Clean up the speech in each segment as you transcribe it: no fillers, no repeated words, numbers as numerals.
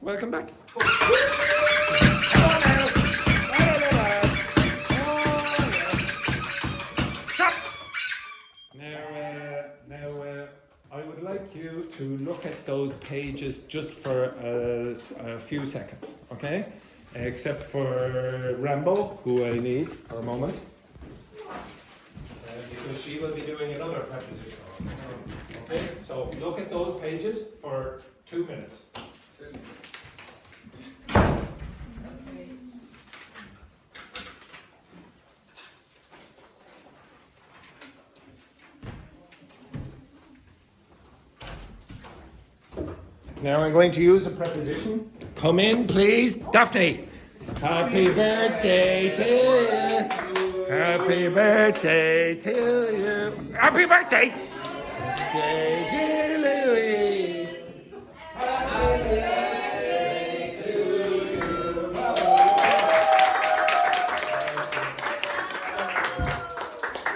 Welcome back. Stop! Now, I would like you to look at those pages just for a few seconds, okay? Except for Rambo, who I need for a moment. Because she will be doing another preposition. Okay, so look at those pages for 2 minutes. Now I'm going to use a preposition. Come in, please. Daphne. Happy birthday to you. Happy birthday to you. Happy birthday. Birthday, dear Luiz. Happy birthday to you.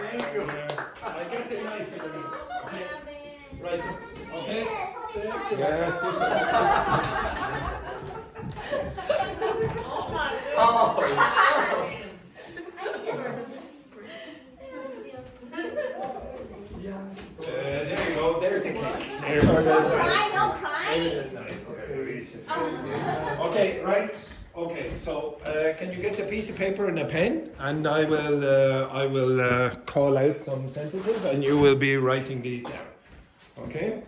Thank you. I get the knife in the middle. Okay. Right. Okay. Yes. There you go. There's the cake. There's the knife. Okay, right. Okay, so can you get the piece of paper and a pen, and I will call out some sentences, and you will be writing these down. Okay.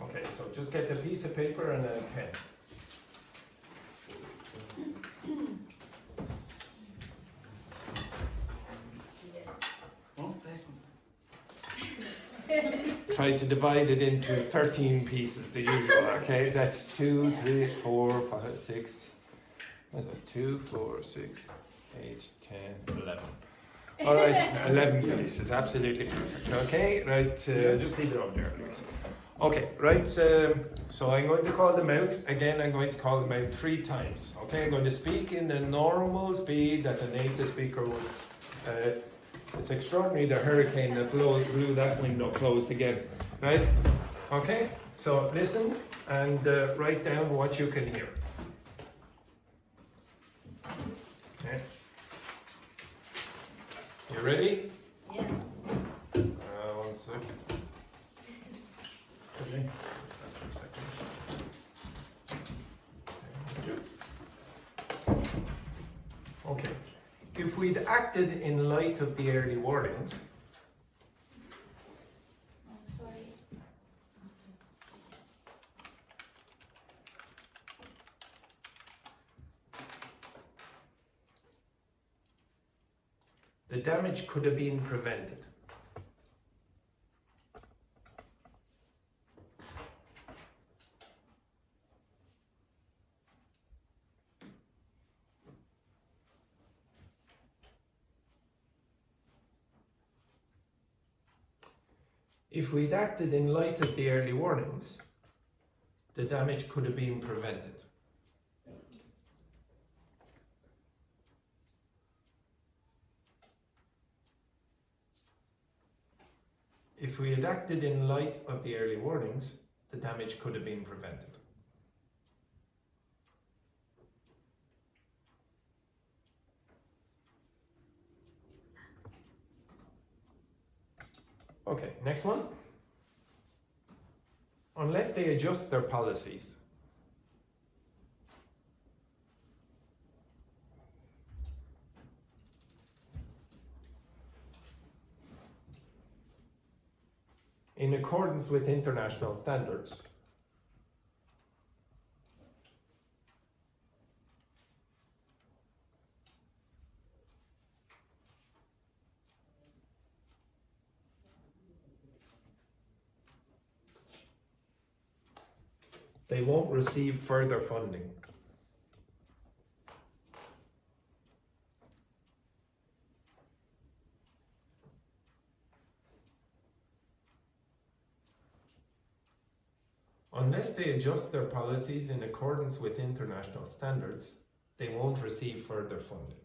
Okay, so just get the piece of paper and a pen. Try to divide it into 13 pieces, the usual, okay? That's 2, 3, 4, 5, 6. What's that? 2, 4, 6, 8, 10, 11. All right, 11 pieces, absolutely perfect. Okay, right, just leave it on there, Luiz. Okay, right, so I'm going to call them out. Again, I'm going to call them out 3 times. Okay, I'm going to speak in the normal speed that the native speaker would. It's extraordinary the hurricane that blew that window closed again, right? Okay, so listen and write down what you can hear. Okay. You ready? Yeah. 1 second. Okay. Okay. If we'd acted in light of the early warnings, the damage could have been prevented. If we'd acted in light of the early warnings, the damage could have been prevented. If we had acted in light of the early warnings, the damage could have been prevented. Okay, next one. Unless they adjust their policies, in accordance with international standards, they won't receive further funding. Unless they adjust their policies in accordance with international standards, they won't receive further funding.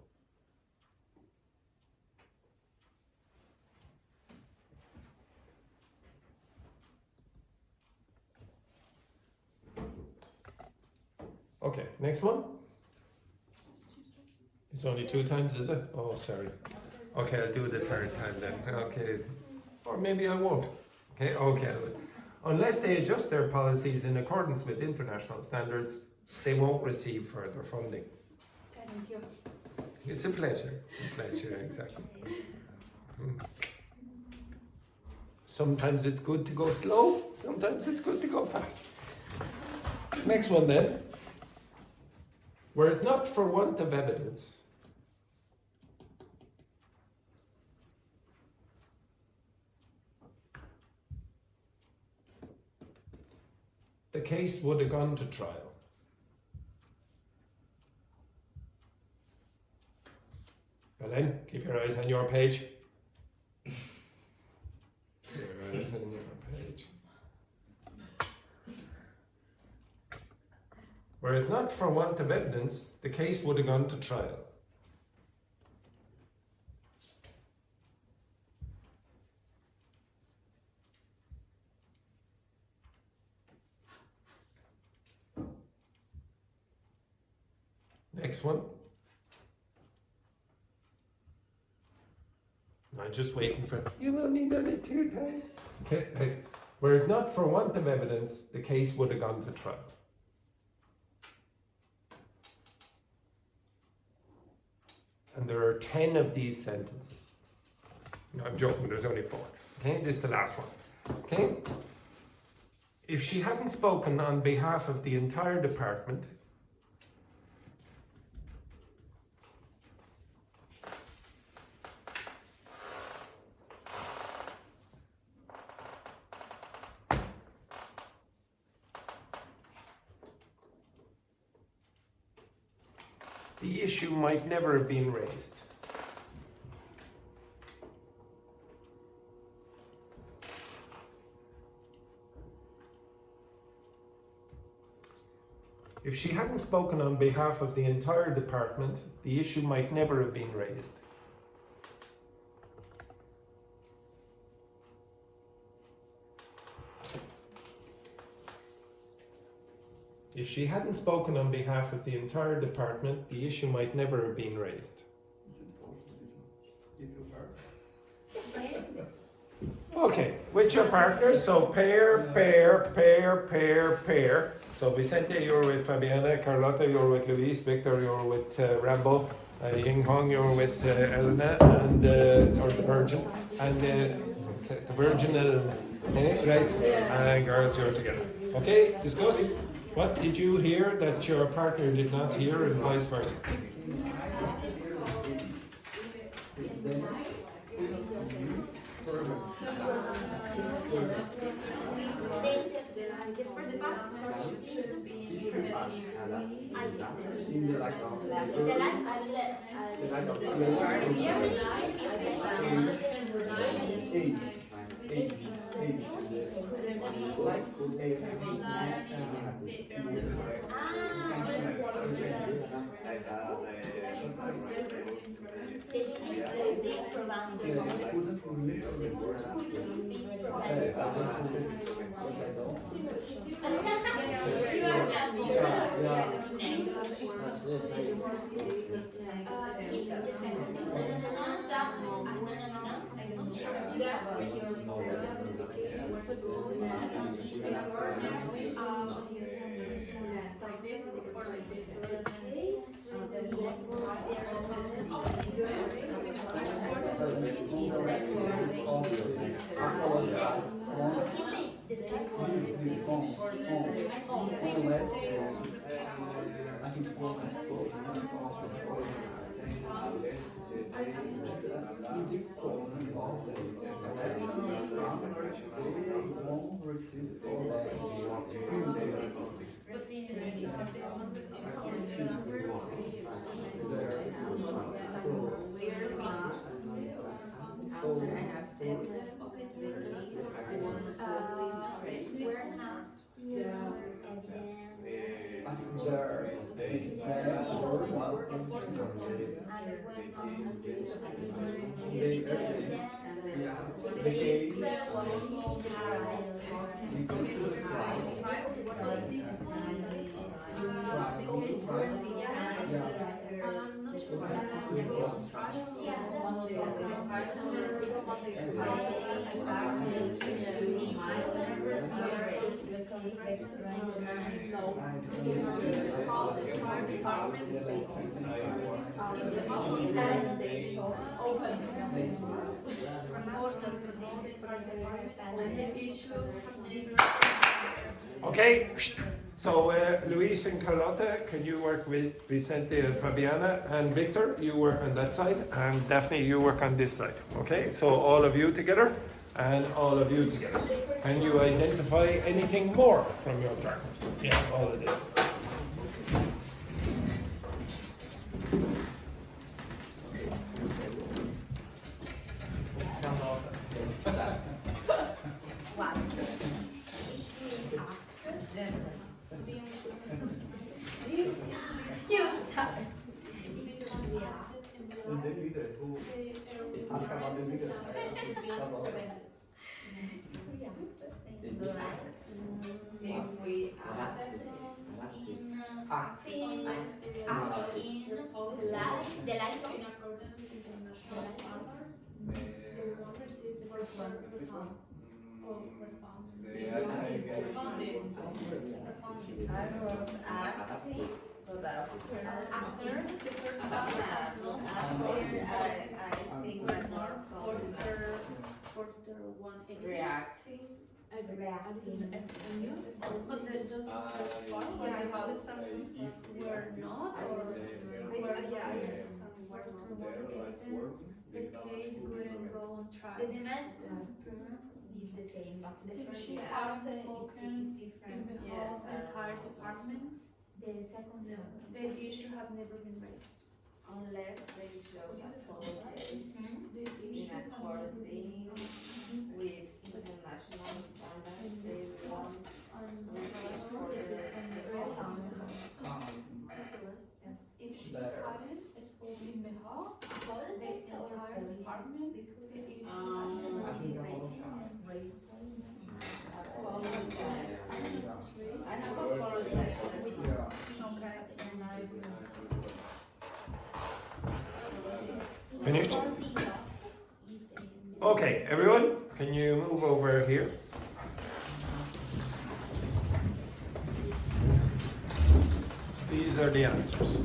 Okay, next one. It's only 2 times, is it? Oh, sorry. Okay, I'll do it the 3rd time then. Okay, or maybe I won't. Okay. Unless they adjust their policies in accordance with international standards, they won't receive further funding. Thank you. It's a pleasure. Exactly. Sometimes it's good to go slow, sometimes it's good to go fast. Next one then. Were it not for want of evidence, the case would have gone to trial. Well then, keep your eyes on your page. Keep your eyes on your page. Were it not for want of evidence, the case would have gone to trial. Next one. No, I'm just waiting for, you've only done it 2 times. Okay, right. Were it not for want of evidence, the case would have gone to trial. And there are 10 of these sentences. No, I'm joking, there's only 4. Okay, this is the last one. Okay? If she hadn't spoken on behalf of the entire department, the issue might never have been raised. If she hadn't spoken on behalf of the entire department, the issue might never have been raised. If she hadn't spoken on behalf of the entire department, the issue might never have been raised. Is it possible if you are? Yes. Okay, with your partner, so pair. So Vicente, you're with Fabiana, Carlotta, you're with Luiz, Victor, you're with Rambo, Ying Hong, you're with Elena, and or the Virgin, and the Virgin Elena, right? And girls, you're together. Okay, discuss. What did you hear that your partner did not hear, and vice versa? The first part starts to I'm not sure what Okay, so Luis and Carlotta, can you work with Vicente and Fabiana? And Victor, you work on that side, and Daphne, you work on this side. Okay, so all of you together, and all of you together. Can you identify anything more from your partners? Yeah, all of this. If we act in the light of in accordance with international standards, they won't receive the refund or refunded. I wrote acting, but after the first time, I think that's not Quarter one reacting. reacting. But then just the first part, when I have the sentence were not, or were some quarter one evidence, the case wouldn't go on track. The next one is the same, but the If first she part hadn't is spoken different. in the whole entire department, The second the issue had never been raised. Unless they show apologies The issue in had never according been with international standards, they won't receive for the refund. If she hadn't spoken in the hall, the entire department, the issue had never been raised. I have apologized. Okay. Finished? Okay, everyone, can you move over here? These are the answers.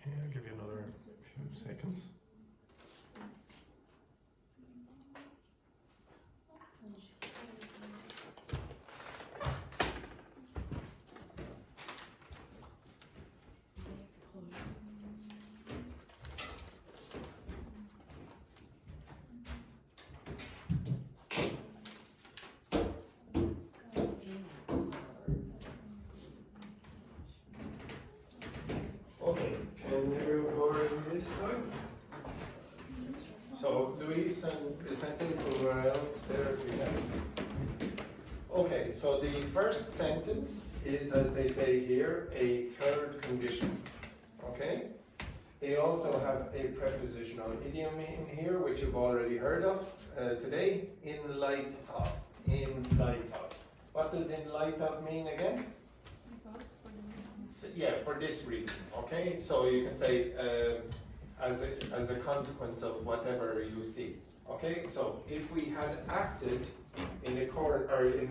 Okay, I'll give you another few seconds. Okay, can you go in this side? So Luis and Vicente go around there if you can. Okay, so the first sentence is, as they say here, a third condition. Okay? They also have a prepositional idiom in here, which you've already heard of today, in light of. In light of. What does in light of mean again? So, yeah, for this reason, okay? So you can say as a consequence of whatever you see, okay? So if we had acted in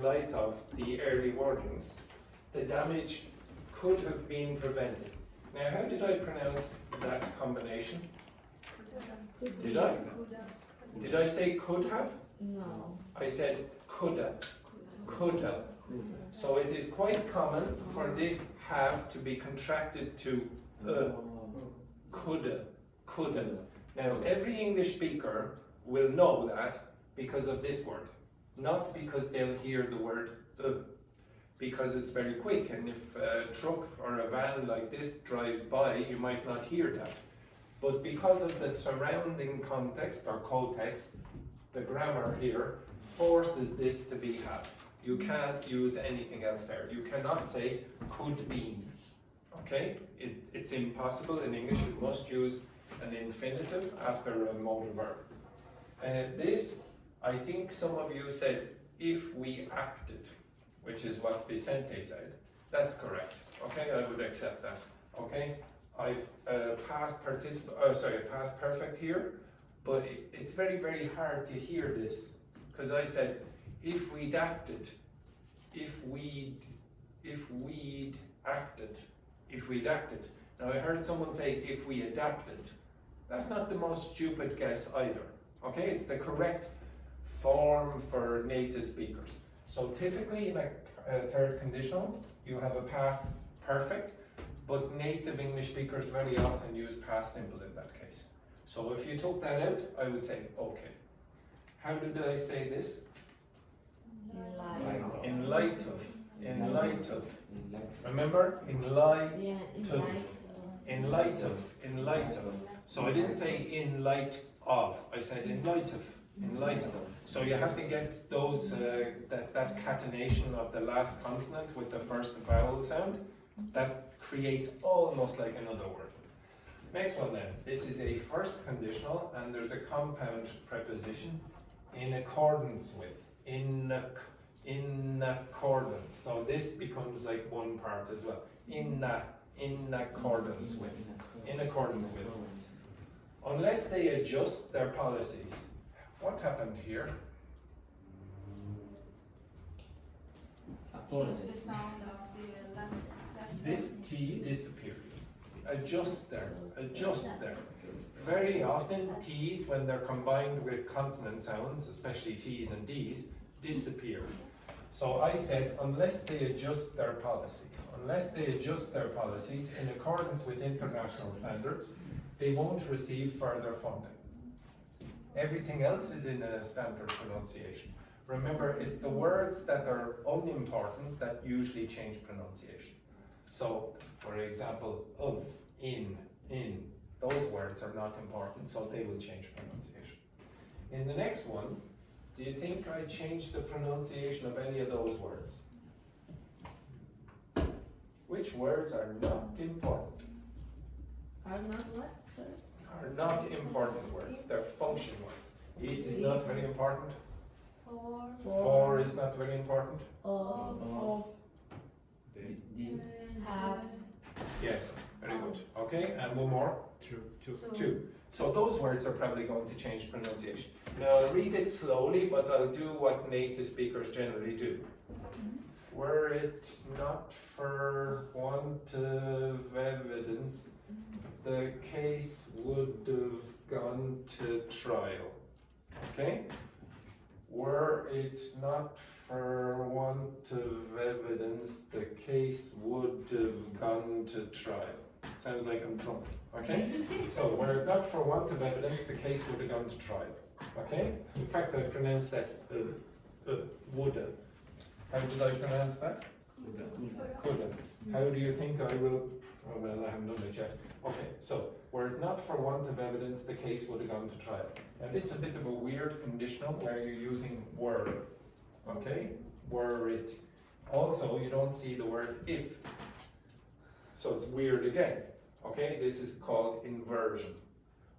light of the early warnings, the damage could have been prevented. Now, how did I pronounce that combination? Did I? Did I say could have? No. I said coulda. Coulda. So it is quite common for this have to be contracted to coulda. Coulda. Now, every English speaker will know that because of this word, not because they'll hear the word because it's very quick, and if a truck or a van like this drives by, you might not hear that. But because of the surrounding context or context, the grammar here forces this to be have. You can't use anything else there. You cannot say could be. Okay? It's impossible in English. You must use an infinitive after a modal verb. This, I think some of you said, if we acted, which is what Vicente said. That's correct. Okay, I would accept that. Okay, I've past perfect here, but it's very, very hard to hear this because I said if we'd acted, if we'd acted. Now I heard someone say if we adapted. That's not the most stupid guess either. Okay, it's the correct form for native speakers. So typically in a third conditional, you have a past perfect, but native English speakers very often use past simple in that case. So if you took that out, I would say okay. How did I say this? In light of. In light of. Remember? In light of. In light of. In light of. So I didn't say in light of. I said in light of. In light of. So you have to get those that catenation of the last consonant with the first vowel sound. That creates almost like another word. Next one then. This is a first conditional, and there's a compound preposition in accordance with. In accordance. So this becomes like one part as well. In accordance with. In accordance with. Unless they adjust their policies. What happened here? This T disappeared. Adjust there. Adjust there. Very often T's, when they're combined with consonant sounds, especially T's and D's, disappear. So I said, unless they adjust their policies, in accordance with international standards, they won't receive further funding. Everything else is in a standard pronunciation. Remember, it's the words that are unimportant that usually change pronunciation. So, for example, of, in, those words are not important, so they will change pronunciation. In the next one, do you think I changed the pronunciation of any of those words? Which words are not important? Are not what, sir? Are not important words. They're function words. It is not very important. For is not very important. Of. Have. Yes, very good. Okay, and one more. Two. So those words are probably going to change pronunciation. Now I'll read it slowly, but I'll do what native speakers generally do. Were it not for want of evidence, the case would have gone to trial. Okay? Were it not for want of evidence, the case would have gone to trial. It sounds like I'm drunk. Okay? So, were it not for want of evidence, the case would have gone to trial. Okay? In fact, I pronounced that woulda. How did I pronounce that? Coulda. How do you think I will? Oh, well, I haven't done it yet. Okay, so were it not for want of evidence, the case would have gone to trial. Now, this is a bit of a weird conditional where you're using were. Okay? Were it. Also, you don't see the word if. So it's weird again. Okay? This is called inversion.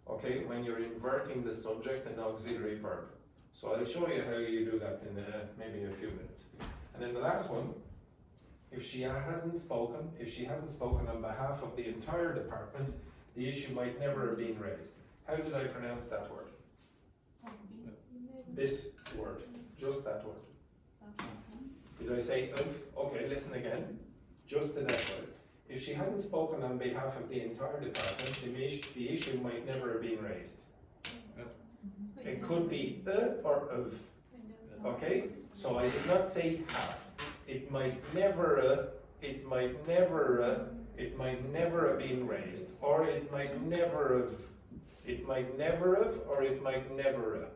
Okay? When you're inverting the subject and auxiliary verb. So I'll show you how you do that in maybe a few minutes. And then the last one, if she hadn't spoken on behalf of the entire department, the issue might never have been raised. How did I pronounce that word? This word, just that word. Did I say of? Okay, listen again. Just to that word. If she hadn't spoken on behalf of the entire department, the issue might never have been raised. It could be or of. Okay? So I did not say have. It might never have been raised. Or it might never have. It might never have, or it might never have.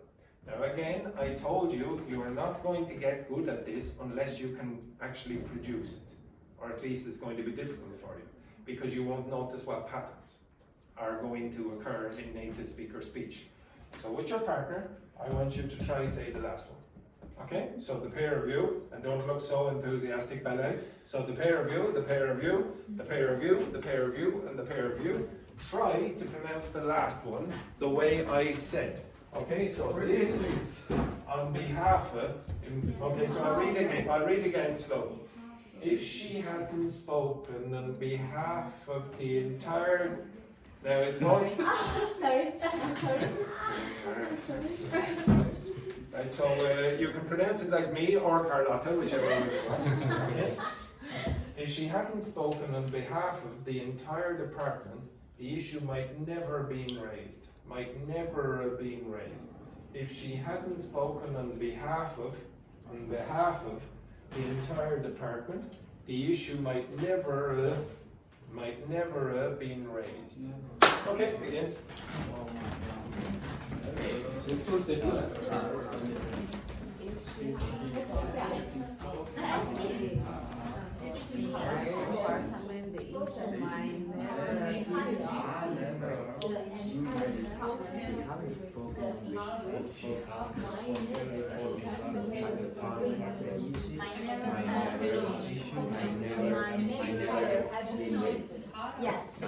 Now again, I told you, you are not going to get good at this unless you can actually produce it. Or at least it's going to be difficult for you. Because you won't notice what patterns are going to occur in native speaker speech. So with your partner, I want you to try say the last one. Okay? So the pair of you, and don't look so enthusiastic, ballet. So the pair of you, the pair of you, the pair of you, the pair of you, and the pair of you. Try to pronounce the last one the way I said. Okay, so this on behalf of, okay, so I'll read again slowly. If she hadn't spoken on behalf of the entire, now it's all, Sorry. right, so you can pronounce it like me or Carlotta, whichever one you want. Okay? If she hadn't spoken on behalf of the entire department, the issue might never have been raised. Might never have been raised. If she hadn't spoken on behalf of the entire department, the issue might never have been raised. Okay, begin. Simple. Yes.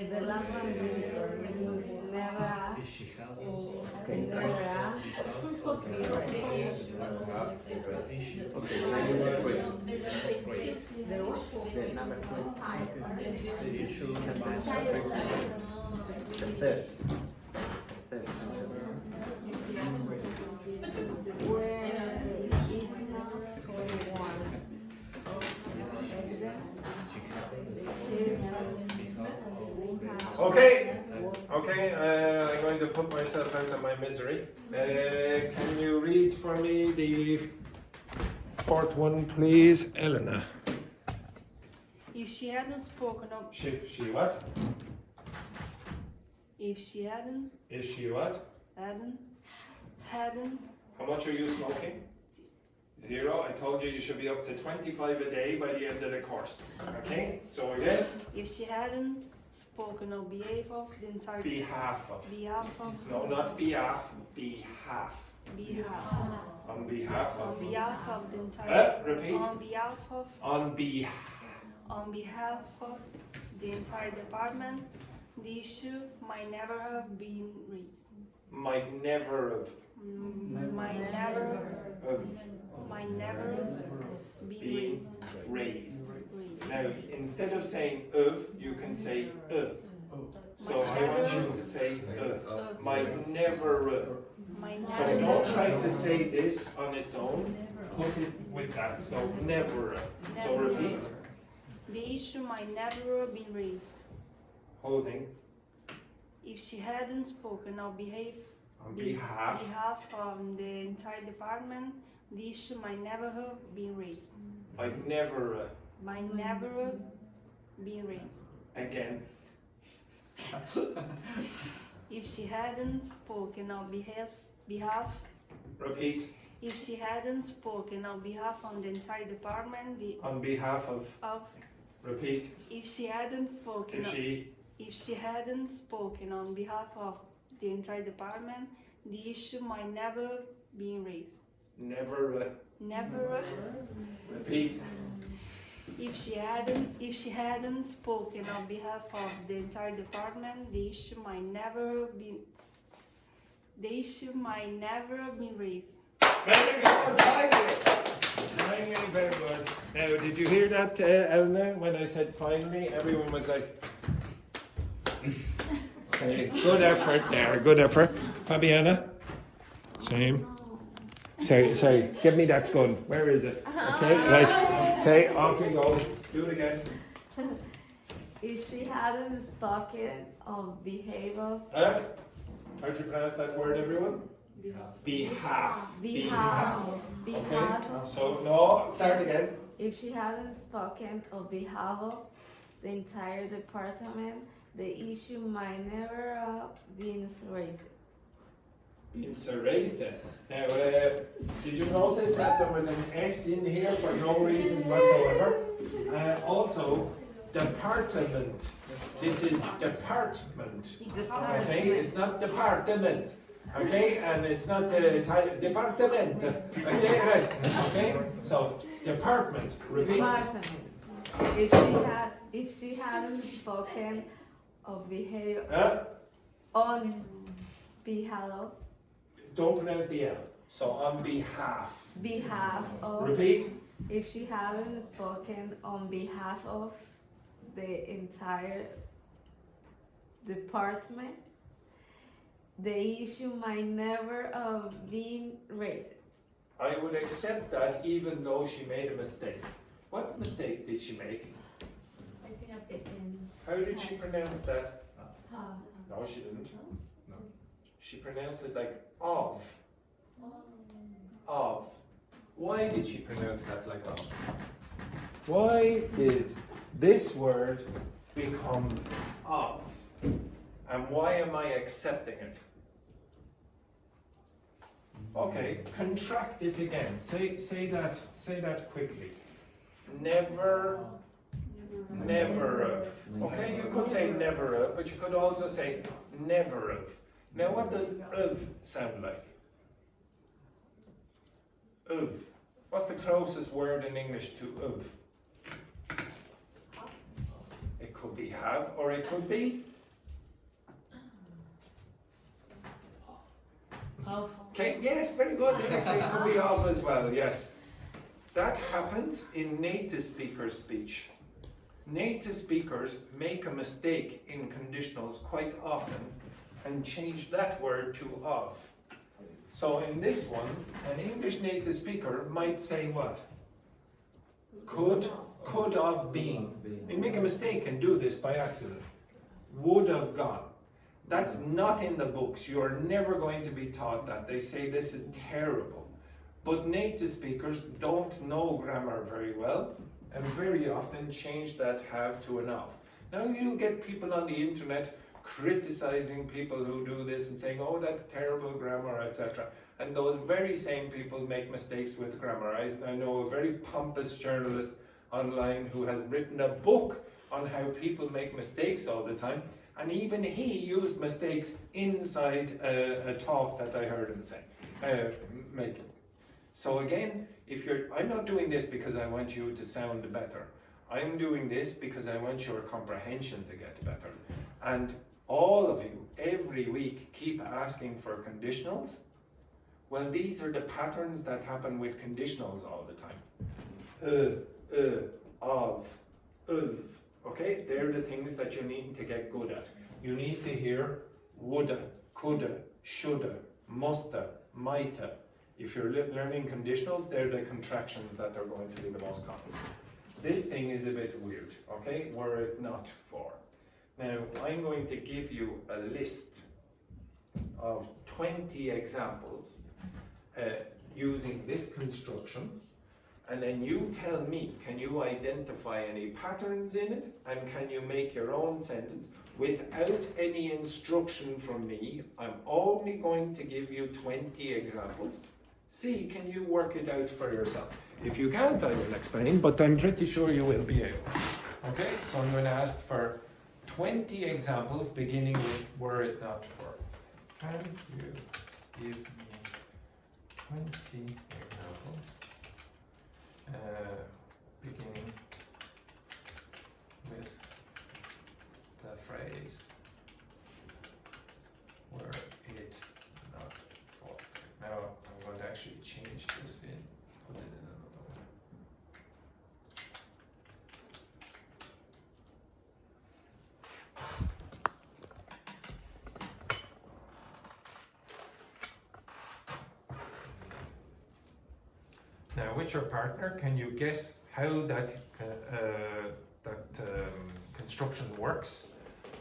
The last one Okay, I'm going to put myself out of my misery. Can you read for me the fourth one, please, Elena? If she hadn't spoken up. She what? If she hadn't. Is she what? Hadn't. How much are you smoking? 0. I told you should be up to 25 a day by the end of the course. Okay? So again? If she hadn't spoken on behalf of the entire. Behalf of. Behalf of. No, not behalf. Behalf. Behalf. On behalf of. On behalf of the entire. Repeat. On behalf of. On behalf. On behalf of the entire department, the issue might never have been raised. Might never have. Might never. Might never be raised. Now, instead of saying of, you can say So I want you to say might never. My So never. don't try to say this on its own. Put it with that. So never. So repeat. The issue might never been raised. Holding If she hadn't spoken or on behalf. of the entire department, the issue might never have been raised. I'd never Might never been raised. again. If she hadn't spoken on behalf Repeat. if she hadn't spoken on behalf of the entire department, On behalf of. of Repeat. if she hadn't spoken if she hadn't spoken on behalf of the entire department, the issue might never been raised. Never. Never. Repeat. If she hadn't spoken on behalf of the entire department, the issue might never be raised. Very good. Finally, very good. Now, did you hear that, Elna? When I said finally, everyone was like. Okay, good effort there. Good effort. Fabiana. Same. Sorry. Give me that gun. Where is it? Okay, right. Okay, off you go. Do it again. If she hadn't spoken of behavior, How'd you pronounce that word, everyone? Behalf. Okay. So no. Start again. if she hadn't spoken of behalf of the entire department, the issue might never have been raised. Being erased. Now, did you notice that there was an S in here for no reason whatsoever? Also, department. This is department. Okay, it's not department. Okay, and it's not department. Okay, right. Okay, so department. Repeat. Department. If she hadn't spoken of behavior on behalf of Don't pronounce the L. So on behalf of Repeat. if she hadn't spoken on behalf of the entire department, the issue might never have been raised. I would accept that even though she made a mistake. What mistake did she make? I think at the end. How did she pronounce that? Ha. No, she didn't. No. She pronounced it like of. Of. Why did she pronounce that like of? Why did this word become of? And why am I accepting it? Okay, contract it again. Say that quickly. Never have. Okay, you could say never have, but you could also say never have. Now what does of sound like? Of. What's the closest word in English to of? It could be have or it could be okay, yes, very good. Actually, it could be of as well, yes. That happens in native speaker speech. Native speakers make a mistake in conditionals quite often and change that word to of. So in this one, an English native speaker might say what? Could have been. They make a mistake and do this by accident. Would have gone. That's not in the books. You are never going to be taught that. They say this is terrible. But native speakers don't know grammar very well and very often change that have to an of. Now you'll get people on the internet criticizing people who do this and saying, oh, that's terrible grammar, etc. And those very same people make mistakes with grammar. I know a very pompous journalist online who has written a book on how people make mistakes all the time. And even he used mistakes inside a talk that I heard him say, make. So again, I'm not doing this because I want you to sound better. I'm doing this because I want your comprehension to get better. And all of you, every week, keep asking for conditionals. Well, these are the patterns that happen with conditionals all the time. Of. Okay, they're the things that you need to get good at. You need to hear woulda, coulda, shoulda, musta, mighta. If you're learning conditionals, they're the contractions that are going to be the most common. This thing is a bit weird, okay? Were it not for. Now, I'm going to give you a list of 20 examples using this construction, and then you tell me, can you identify any patterns in it, and can you make your own sentence without any instruction from me? I'm only going to give you 20 examples. See, can you work it out for yourself? If you can't, I will explain, but I'm pretty sure you will be able. Okay, so I'm going to ask for 20 examples beginning with were it not for. Can you give me 20 examples beginning with the phrase were it not for? Now I'm going to actually change this in, put it in another way. Now, with your partner, can you guess how that construction works,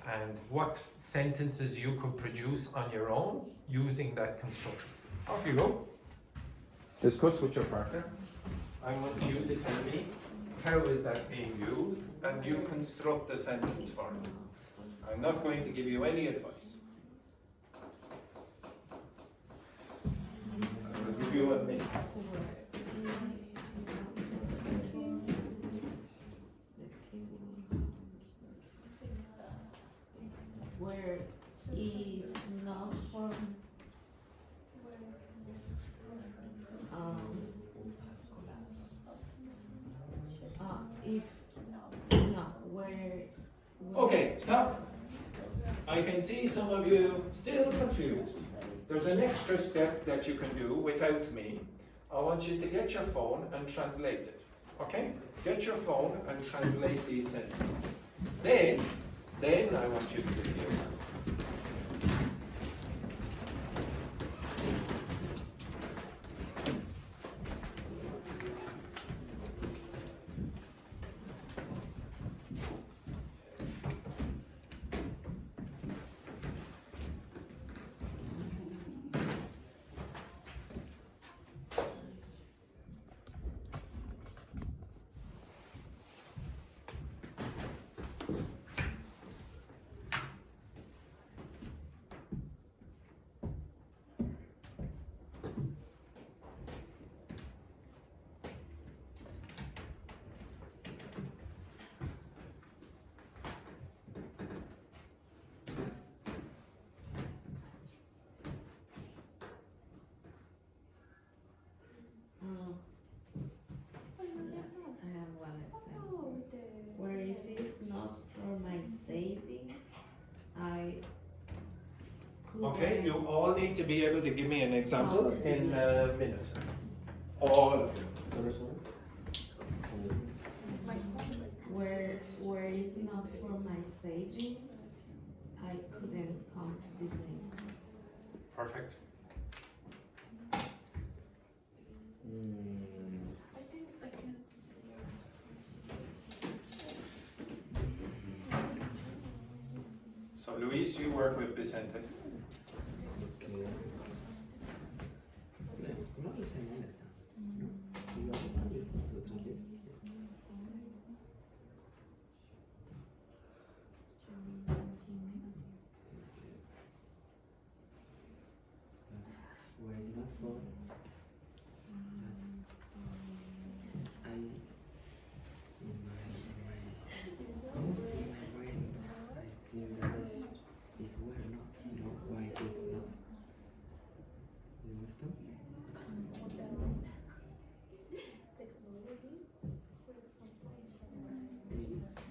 and what sentences you could produce on your own using that construction? Off you go. Discuss with your partner. I want you to tell me how is that being used, and you construct the sentence for me. I'm not going to give you any advice. I will give you a minute. Where it not for if no where Okay, stop. I can see some of you still confused. There's an extra step that you can do without me. I want you to get your phone and translate it. Okay? Get your phone and translate these sentences. Then I want you to give the example. I have one example. Where if it's not for my saving, I could. Okay, you all need to be able to give me an example in a minute. All of you. Where it's not for my savings, I couldn't come to the bank. Perfect. I think I can. So Luis, you work with Vicente. No lo sé, ¿dónde está? No, yo está before to translate. Were it not for, but I, in my brain, I think that is, if were not, no, why if not? You understand?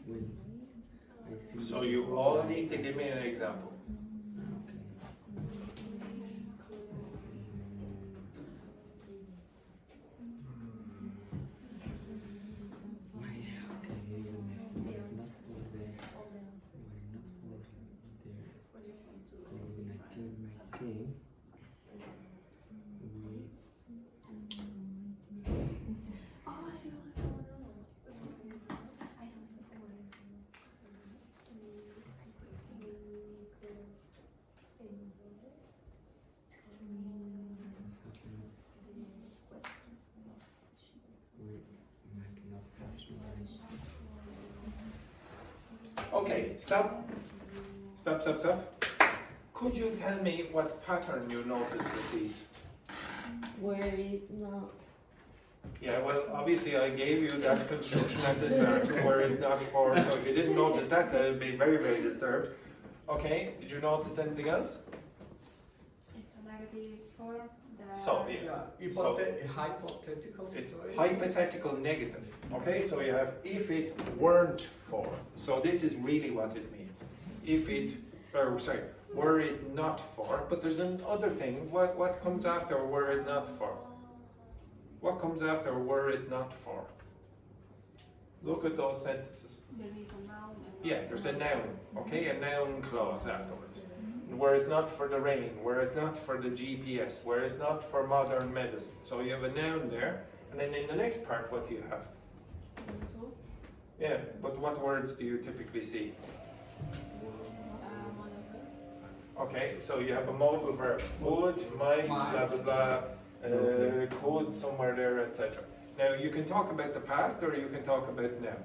Well, I think. So you all need to give me an example. Okay. My, okay, not for stop. Stop. Could you tell me what pattern you noticed with these? Where is not. Yeah, well, obviously I gave you that construction at the start, were it not for, so if you didn't notice that, I'd be very, very disturbed. Okay, did you notice anything else? It's a negative form. So, yeah. Hypothetical. It's hypothetical negative. Okay, so you have if it weren't for. So this is really what it means. If it, were it not for. But there's another thing. What comes after were it not for? What comes after were it not for? Look at those sentences. There is a noun. Yeah, there's a noun. Okay, a noun clause afterwards. Were it not for the rain, were it not for the GPS, were it not for modern medicine. So you have a noun there, and then in the next part, what do you have? Yeah, but what words do you typically see? Okay, so you have a modal verb. Would, might, blah, blah, blah, could, somewhere there, etc. Now, you can talk about the past or you can talk about now.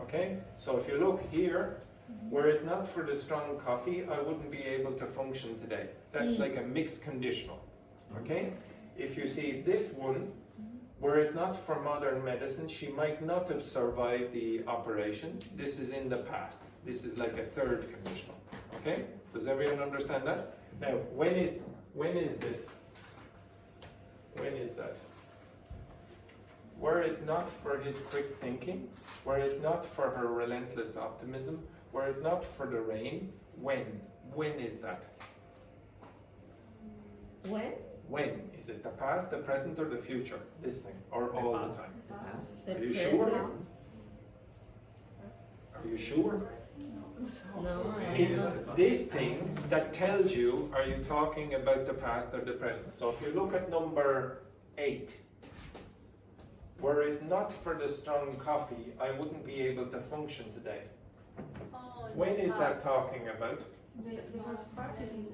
Okay, so if you look here, were it not for the strong coffee, I wouldn't be able to function today. That's like a mixed conditional. Okay? If you see this one, were it not for modern medicine, she might not have survived the operation. This is in the past. This is like a third conditional. Okay? Does everyone understand that? Now, when is this? When is that? Were it not for his quick thinking, were it not for her relentless optimism, were it not for the rain, when? When is that? When? When? Is it the past, the present, or the future? This thing, or all the time? The Are you present? sure? Are you sure? No. It's this thing that tells you, are you talking about the past or the present? So if you look at number 8, were it not for the strong coffee, I wouldn't be able to function today. When is that talking about? The first part is in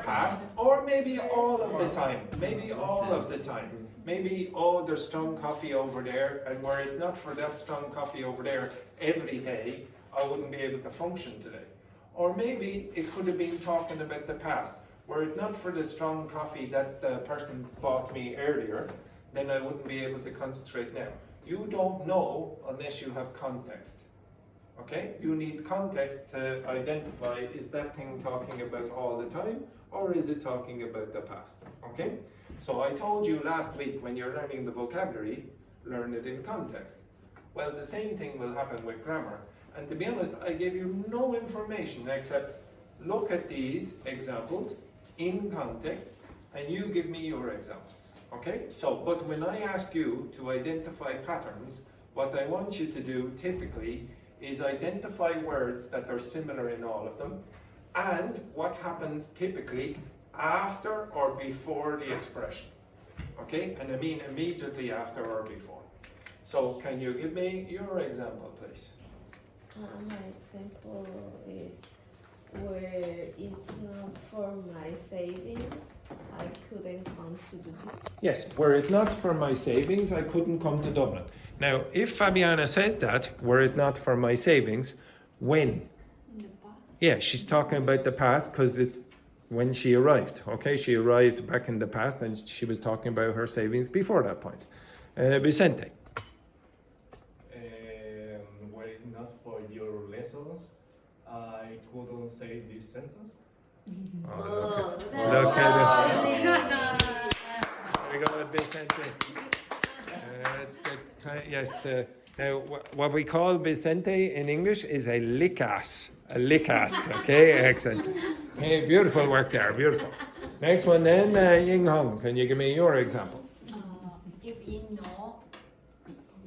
Past, or maybe all of the time. Maybe all of the time. Maybe, oh, there's strong coffee over there, and were it not for that strong coffee over there every day, I wouldn't be able to function today. Or maybe it could have been talking about the past. Were it not for the strong coffee that the person bought me earlier, then I wouldn't be able to concentrate now. You don't know unless you have context. Okay? You need context to identify, is that thing talking about all the time, or is it talking about the past? Okay? So I told you last week, when you're learning the vocabulary, learn it in context. Well, the same thing will happen with grammar. And to be honest, I gave you no information except look at these examples in context, and you give me your examples. Okay? So, but when I ask you to identify patterns, what I want you to do typically is identify words that are similar in all of them, and what happens typically after or before the expression. Okay? And I mean immediately after or before. So can you give me your example, please? My example is where it's not for my savings, I couldn't come to the beach. Yes, were it not for my savings, I couldn't come to Dublin. Now, if Fabiana says that, were it not for my savings, when? In the past. Yeah, she's talking about the past because it's when she arrived. Okay, she arrived back in the past and she was talking about her savings before that point. Vicente. Were it not for your lessons, I couldn't say this sentence. Oh, that's look at funny. There we go, Vicente. It's the, yes. Now, what we call Vicente in English is a lickas. A lickas. Okay, excellent. Hey, beautiful work there. Beautiful. Next one then, Ying Hong. Can you give me your example? If in no,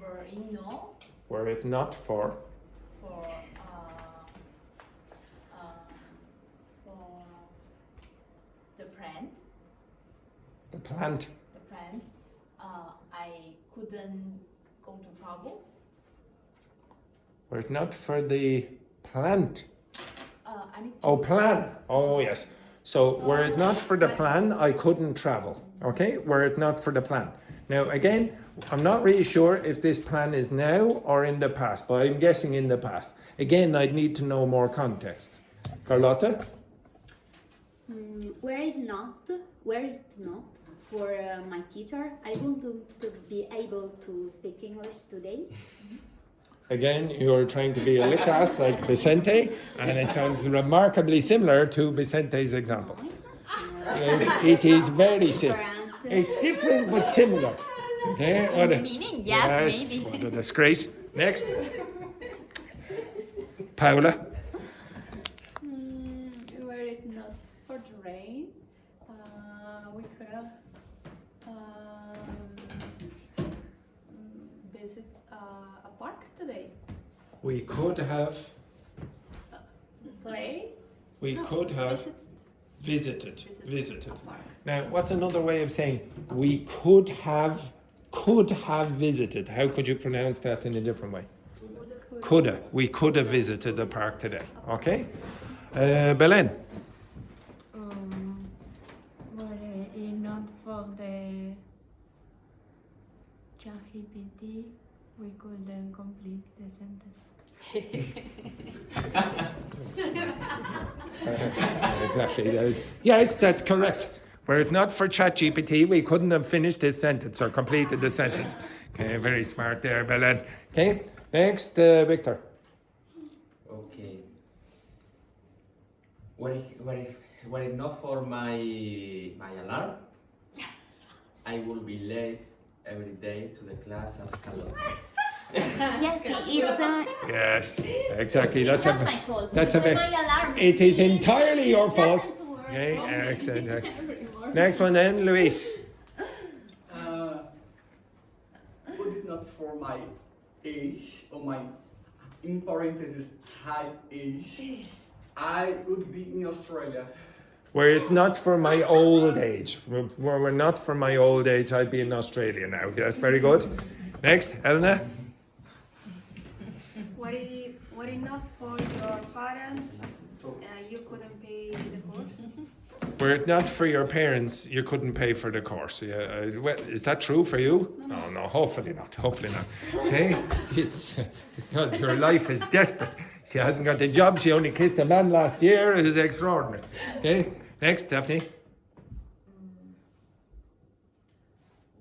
were in no Were it not for. for the plant, The plant. I couldn't go to travel. Were it not for the plant. I need to Oh, plan. Oh, yes. So, were it not for the plan, I couldn't travel. Okay, were it not for the plan. Now, again, I'm not really sure if this plan is now or in the past, but I'm guessing in the past. Again, I'd need to know more context. Carlotta? Were it not for my teacher, I wouldn't be able to speak English today. Again, you're trying to be a lickas like Vicente, and it sounds remarkably similar to Vicente's example. It is very similar. It's different but similar. Okay, In the meaning, yes, maybe. What a disgrace. Next. Paula. Were it not for the rain, we could have visited a park today. We could have Play? visited. A park. Now, what's another way of saying we could have visited? How could you pronounce that in a different way? Coulda. We could have visited the park today. Okay? Belen. Were it not for the ChatGPT, we couldn't complete the sentence. Exactly. Yes, that's correct. Were it not for ChatGPT, we couldn't have finished this sentence or completed the sentence. Okay, very smart there, Belen. Okay, next, Victor. Okay. Were it not for my alarm, I would be late every day to the class as Carlotta. Yes, it's Yes, exactly. it's not my fault. That's because a my alarm It is entirely your fault. doesn't work Okay, properly excellent. every morning. Next one then, Luis. Would it not for my age, or my, in parentheses, high age, I would be in Australia. Were it not for my old age, were not for my old age, I'd be in Australia now. Yes, very good. Next, Elena. Were it not for your parents, you couldn't pay the course? Were it not for your parents, you couldn't pay for the course. Yeah, well, is that true for you? No, hopefully not. Hopefully not. Okay? Jesus, God, your life is desperate. She hasn't got the job. She only kissed a man last year. It is extraordinary. Okay? Next, Daphne.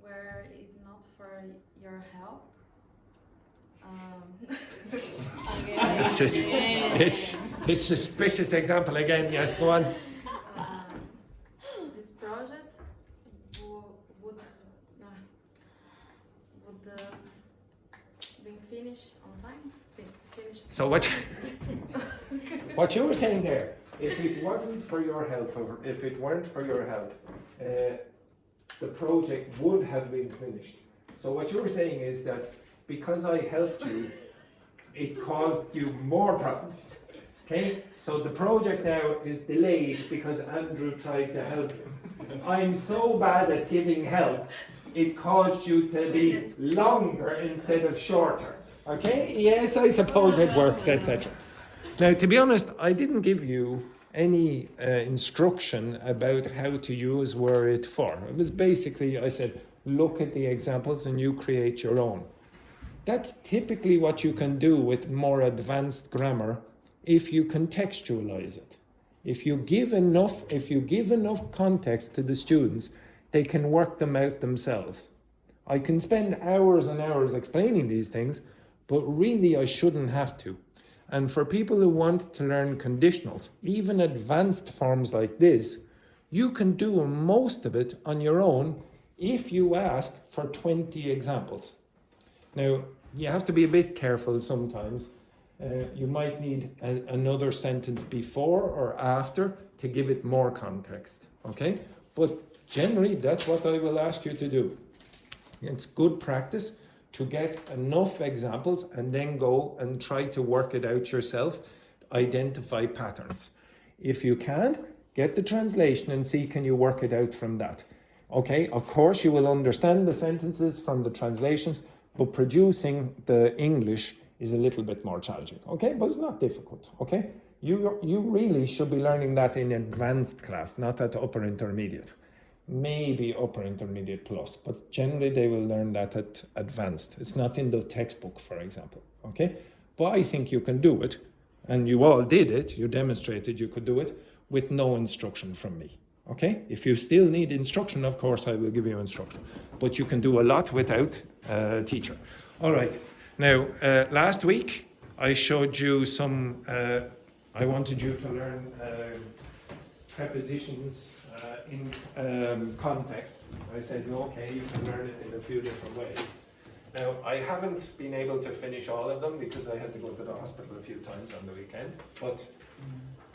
Were it not for your help, This suspicious example again. Yes, go on. this project would be finished on time. Finished. So what you were saying there, if it wasn't for your help, or if it weren't for your help, the project would have been finished. So what you were saying is that because I helped you, it caused you more problems. Okay? So the project now is delayed because Andrew tried to help you. I'm so bad at giving help, it caused you to be longer instead of shorter. Okay? Yes, I suppose it works, etc. Now, to be honest, I didn't give you any instruction about how to use were it for. It was basically, I said, look at the examples and you create your own. That's typically what you can do with more advanced grammar if you contextualize it. If you give enough context to the students, they can work them out themselves. I can spend hours and hours explaining these things, but really I shouldn't have to. And for people who want to learn conditionals, even advanced forms like this, you can do most of it on your own if you ask for 20 examples. Now, you have to be a bit careful sometimes. You might need another sentence before or after to give it more context, okay? But generally, that's what I will ask you to do. It's good practice to get enough examples and then go and try to work it out yourself, identify patterns. If you can't, get the translation and see can you work it out from that. Okay, of course you will understand the sentences from the translations, but producing the English is a little bit more challenging, okay? But it's not difficult, okay? You really should be learning that in advanced class, not at upper intermediate. maybe upper intermediate plus, but generally they will learn that at advanced. It's not in the textbook, for example, okay? But I think you can do it, and you all did it, you demonstrated you could do it with no instruction from me, okay? If you still need instruction, of course, I will give you instruction, but you can do a lot without a teacher. All right, now, last week, I showed you some, I wanted you to learn prepositions in context. I said, okay, you can learn it in a few different ways. Now, I haven't been able to finish all of them because I had to go to the hospital a few times on the weekend, but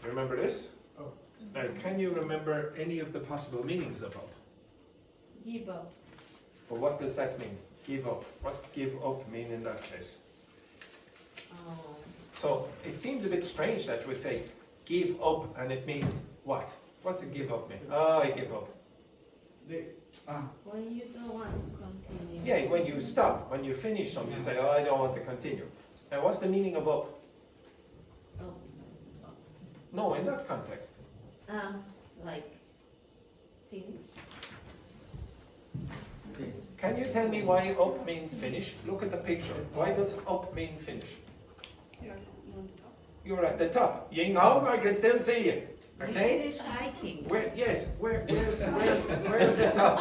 remember this? Oh. Now, can you remember any of the possible meanings of up? Give up. But what does that mean? Give up. What's give up mean in that case? So, it seems a bit strange that you would say, give up, and it means what? What's a give up mean? I give up. When you don't want to continue. Yeah, when you stop, when you finish something, you say, I don't want to continue. Now, what's the meaning of up? Oh. No, in that context. Like finish. Okay. Can you tell me why up means finish? Look at the picture. Why does up mean finish? You're at the top. Ying Hong, I can still see you. Okay? Finish hiking. Where's the top?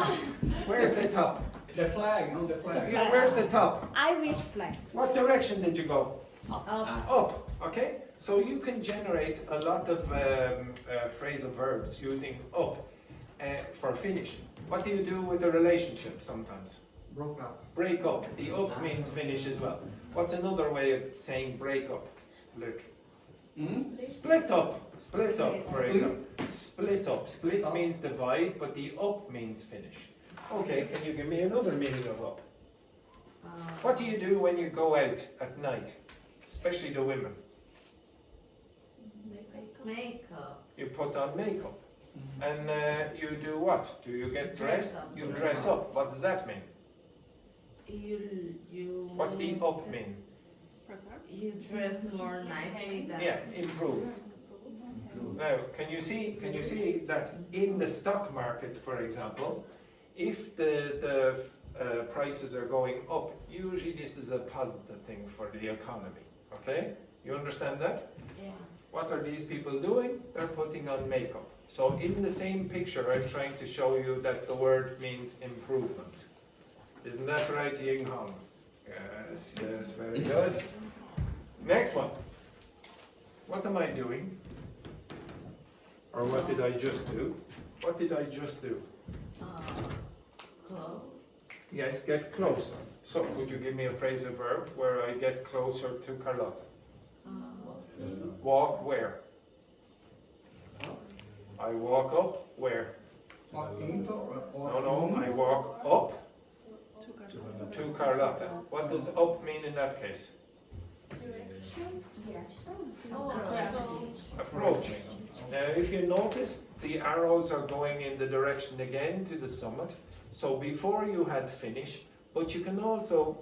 Where's the top? The flag, on the flag. Yeah, where's the top? Irish flag. What direction did you go? Up. Up, okay? So you can generate a lot of phrasal verbs using up for finish. What do you do with a relationship sometimes? Broke up. Break up. The up means finish as well. What's another way of saying break up? Look. Split up. Split up, for example. Split up. Split means divide, but the up means finish. Okay, can you give me another meaning of up? What do you do when you go out at night? Especially the women. Makeup. You put on makeup. And you do what? Do you get Dress dressed? up. You dress up. What does that mean? You. What's the up mean? You dress more nicely than. Yeah, improve. Now, can you see that in the stock market, for example, if the prices are going up, usually this is a positive thing for the economy. Okay? You understand that? Yeah. What are these people doing? They're putting on makeup. So in the same picture, I'm trying to show you that the word means improvement. Isn't that right, Ying Hong? Yes, yes, very good. Next one. What am I doing? Or what did I just do? What did I just do? Go. Yes, get closer. So could you give me a phrasal verb where I get closer to Carlotta? Walk where? I walk up where? No, I walk up to Carlotta. What does up mean in that case? Approaching. Now if you notice, the arrows are going in the direction again to the summit. So before you had finish, but you can also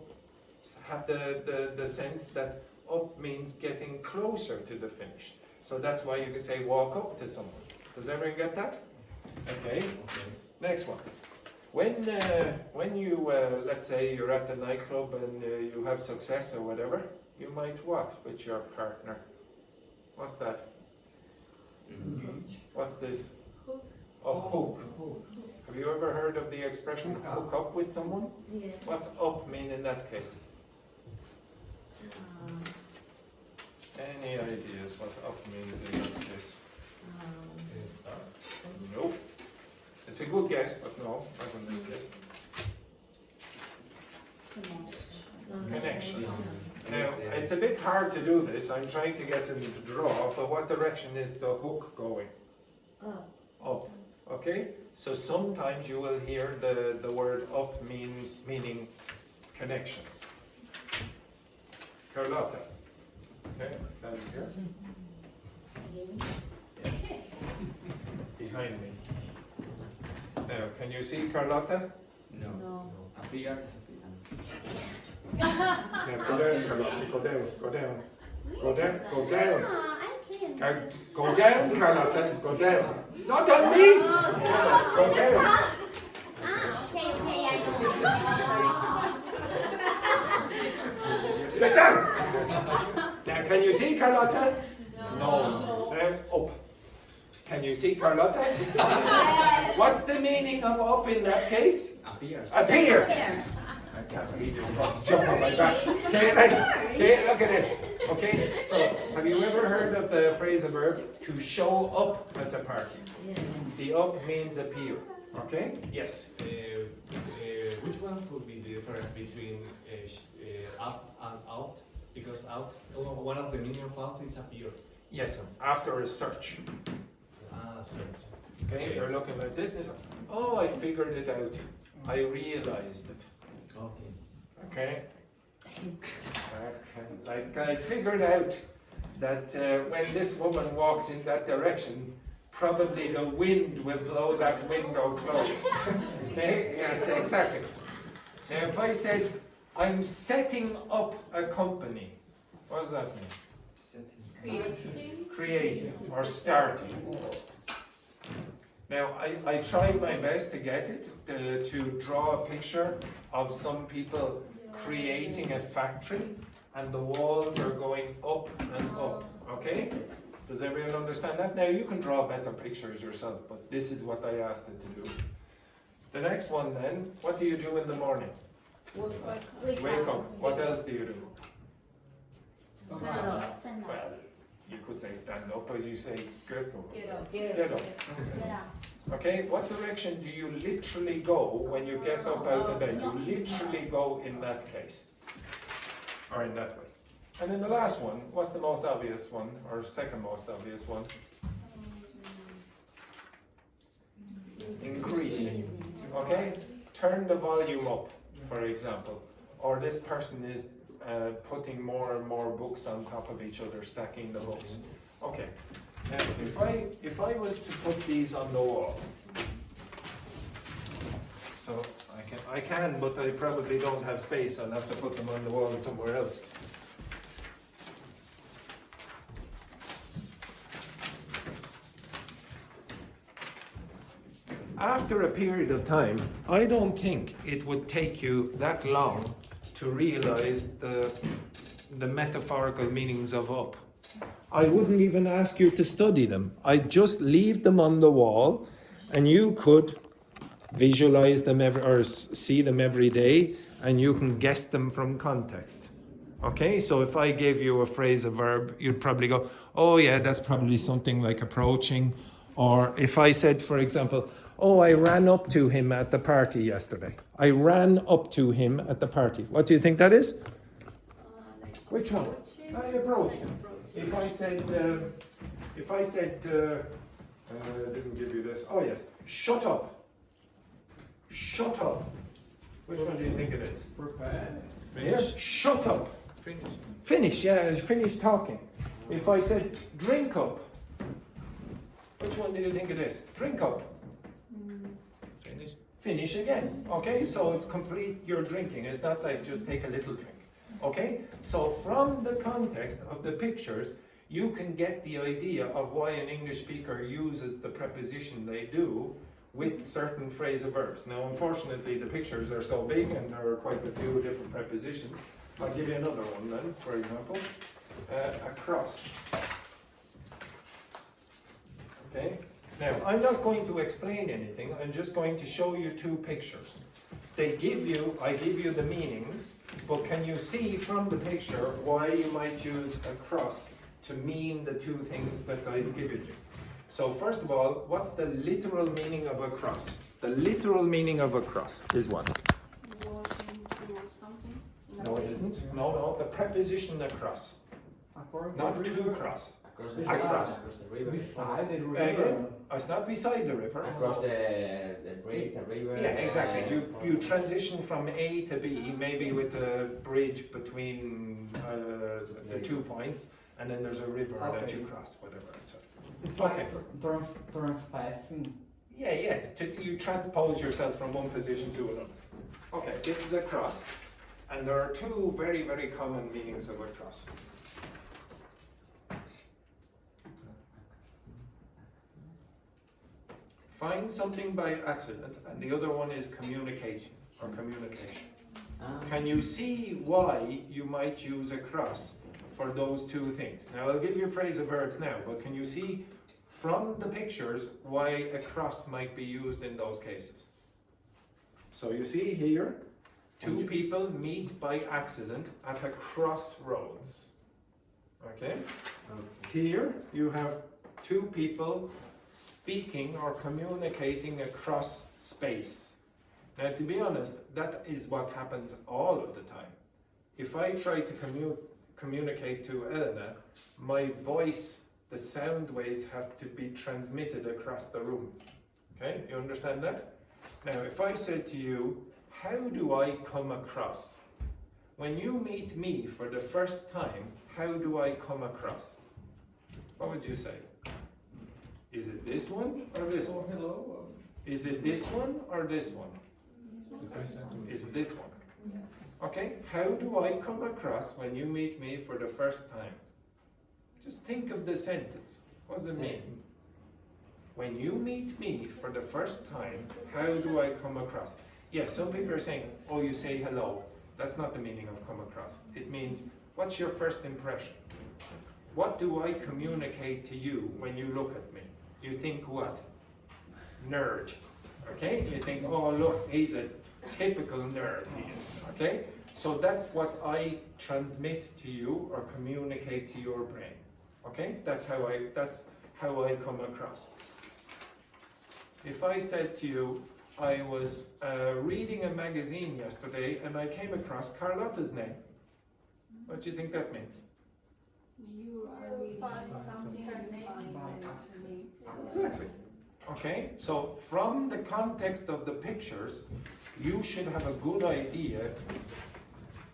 have the sense that up means getting closer to the finish. So that's why you could say walk up to someone. Does everyone get that? Okay. Next one. When you, let's say you're at the nightclub and you have success or whatever, you might what with your partner? What's that? What's this? A hook. Have you ever heard of the expression hook up with someone? Yeah. What's up mean in that case? Any ideas what up means in that case? Nope. It's a good guess, but no, not in this case. Connection. Now, it's a bit hard to do this. I'm trying to get him to draw, but what direction is the hook going? Up. Okay? So sometimes you will hear the word up meaning connection. Carlotta. Okay, stand here. Yeah. Behind me. Now, can you see Carlotta? No. Appears. Yeah, go down, Carlotta. Go down. Go down. Go down. Go down. I can't. Go down, Carlotta. Go down. Not on me. Go down. Get down! Now, can you see Carlotta? No. Up. Can you see Carlotta? What's the meaning of up in that case? Appears. Appear. I can't read you. Jump on my back. Okay, right. Okay, look at this. Okay, so have you ever heard of the phrasal verb to show up at the party? Yeah. The up means appear. Okay? Yes. Which one could be the difference between up and out? Because out, one of the meaning of out is appear. Yes, after a search. Search. Okay, you're looking like this. And oh, I figured it out. I realized it. Okay. Okay? Like I figured out that when this woman walks in that direction, probably the wind will blow that window closed. Okay? Yes, exactly. Now, if I said, I'm setting up a company, what does that mean? Creating or starting. Now, I tried my best to get it, to draw a picture of some people creating a factory and the walls are going up and up, okay? Does everyone understand that? Now, you can draw better pictures yourself, but this is what I asked it to do. The next one then, what do you do in the morning? Wake up. What else do you do? Stand up. Well, you could say stand up, or you say get up. Get up. Get up. Get up. Okay, what direction do you literally go when you get up out of bed? You literally go in that case, or in that way. And then the last one, what's the most obvious one, or second most obvious one? Increase. Okay, turn the volume up, for example. Or this person is putting more and more books on top of each other, stacking the books. Okay. Now, if I was to put these on the wall, so I can, but I probably don't have space. I'll have to put them on the wall somewhere else. After a period of time, I don't think it would take you that long to realize the metaphorical meanings of up. I wouldn't even ask you to study them. I'd just leave them on the wall and you could visualize them or see them every day and you can guess them from context. Okay, so if I gave you a phrase, a verb, you'd probably go, oh yeah, that's probably something like approaching. Or if I said, for example, oh, I ran up to him at the party yesterday. I ran up to him at the party. What do you think that is? Which one? I approached him. If I said, didn't give you this. Oh yes, shut up. Shut up. Which one do you think it is? Here? Shut up. Finish. Finish, yeah, finish talking. If I said drink up, which one do you think it is? Drink up. Finish. Finish again. Okay, so it's complete your drinking. It's not like just take a little drink. Okay, so from the context of the pictures, you can get the idea of why an English speaker uses the preposition they do with certain phrasal verbs. Now, unfortunately, the pictures are so big and there are quite a few different prepositions. I'll give you another one then, for example. Across. Okay, now I'm not going to explain anything, I'm just going to show you two pictures. I give you the meanings, but can you see from the picture why you might use across to mean the two things that I've given you? So first of all, what's the literal meaning of across? The literal meaning of across is what? Walking towards something. No, it isn't. No, the preposition across. Not to cross. Across the Across. the river. Beside the river. Again, it's not beside the river. Across the bridge, the river. Yeah, exactly. You transition from A to B, maybe with a bridge between the 2 points, and then there's a river that you cross, whatever. It's Okay. like transpassing. Yeah. You transpose yourself from one position to another. Okay, this is a cross, and there are two very, very common meanings of a cross. Find something by accident, and the other one is communication or communication. Can you see why you might use a cross for those two things? Now I'll give you phrasal verbs now, but can you see from the pictures why a cross might be used in those cases? So you see here, two people meet by accident at a crossroads. Okay? Here you have two people speaking or communicating across space. Now, to be honest, that is what happens all of the time. If I try to communicate to Elena, my voice, the sound waves have to be transmitted across the room. Okay, you understand that? Now, if I said to you, how do I come across? When you meet me for the first time, how do I come across? What would you say? Is it this one or this one? Hello. Is it this one or this one? Is this one? Okay, how do I come across when you meet me for the first time? Just think of the sentence. What does it mean? When you meet me for the first time, how do I come across? Yeah, some people are saying, oh, you say hello. That's not the meaning of come across. It means, what's your first impression? What do I communicate to you when you look at me? You think what? Nerd. Okay? You think, oh, look, he's a typical nerd, he is. Okay? So that's what I transmit to you or communicate to your brain. Okay? That's how I come across. If I said to you, I was reading a magazine yesterday and I came across Carlotta's name, what do you think that means? You find something her name. Exactly. Okay, so from the context of the pictures, you should have a good idea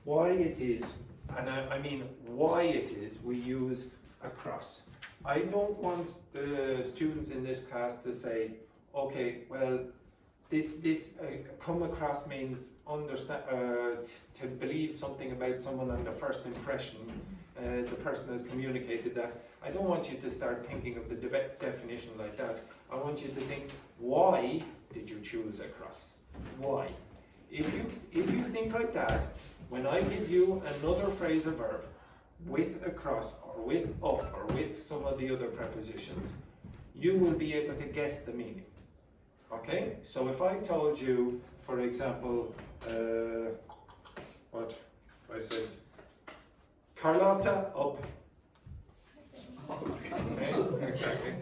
why it is, and I mean why it is we use a cross. I don't want the students in this class to say, okay, well, this come across means understand, to believe something about someone on the first impression. The person has communicated that. I don't want you to start thinking of the definition like that. I want you to think, why did you choose a cross? Why? If you think like that, when I give you another phrasal verb with a cross or with up or with some of the other prepositions, you will be able to guess the meaning. Okay? So if I told you, for example, what if I said, Carlotta up. Okay, exactly.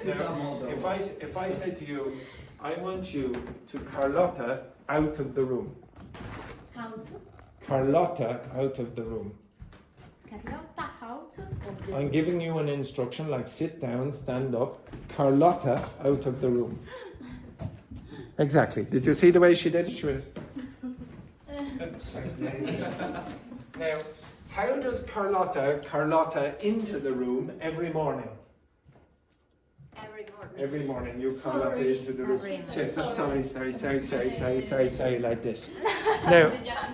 Now, if I say to you, I want you to Carlotta out of the room. How to? Carlotta out of the room. Carlotta, how to? I'm giving you an instruction like sit down, stand up. Carlotta out of the room. Exactly. Did you see the way she did it? She was... Now, how does Carlotta into the room every morning? Every morning. Every morning you Carlotta into the room. Sorry, like this. Now,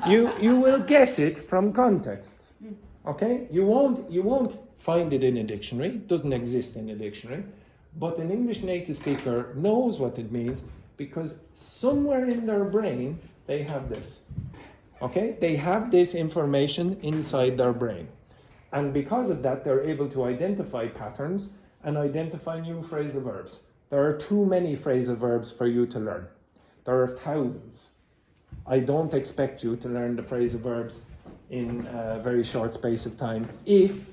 you will guess it from context. Okay? You won't find it in a dictionary. It doesn't exist in a dictionary. But an English native speaker knows what it means because somewhere in their brain they have this. Okay? They have this information inside their brain. And because of that, they're able to identify patterns and identify new phrasal verbs. There are too many phrasal verbs for you to learn. There are thousands. I don't expect you to learn the phrasal verbs in a very short space of time if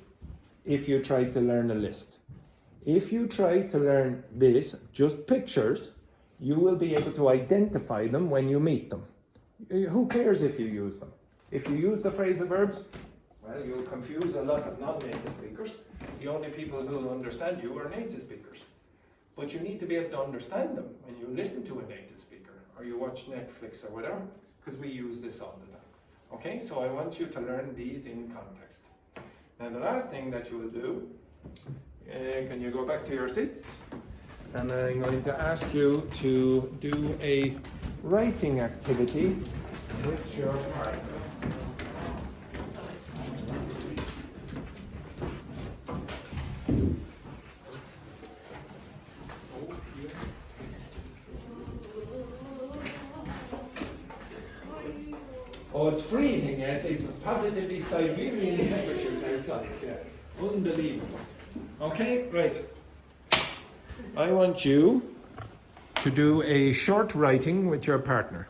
you try to learn a list. If you try to learn this, just pictures, you will be able to identify them when you meet them. Who cares if you use them? If you use the phrasal verbs, well, you'll confuse a lot of non-native speakers. The only people who will understand you are native speakers. But you need to be able to understand them when you listen to a native speaker or you watch Netflix or whatever, because we use this all the time. Okay, so I want you to learn these in context. Now the last thing that you will do, can you go back to your seats? And I'm going to ask you to do a writing activity with your partner. Oh, it's freezing, yeah. It's positively Siberian temperatures outside, yeah. Unbelievable. Okay, right. I want you to do a short writing with your partner.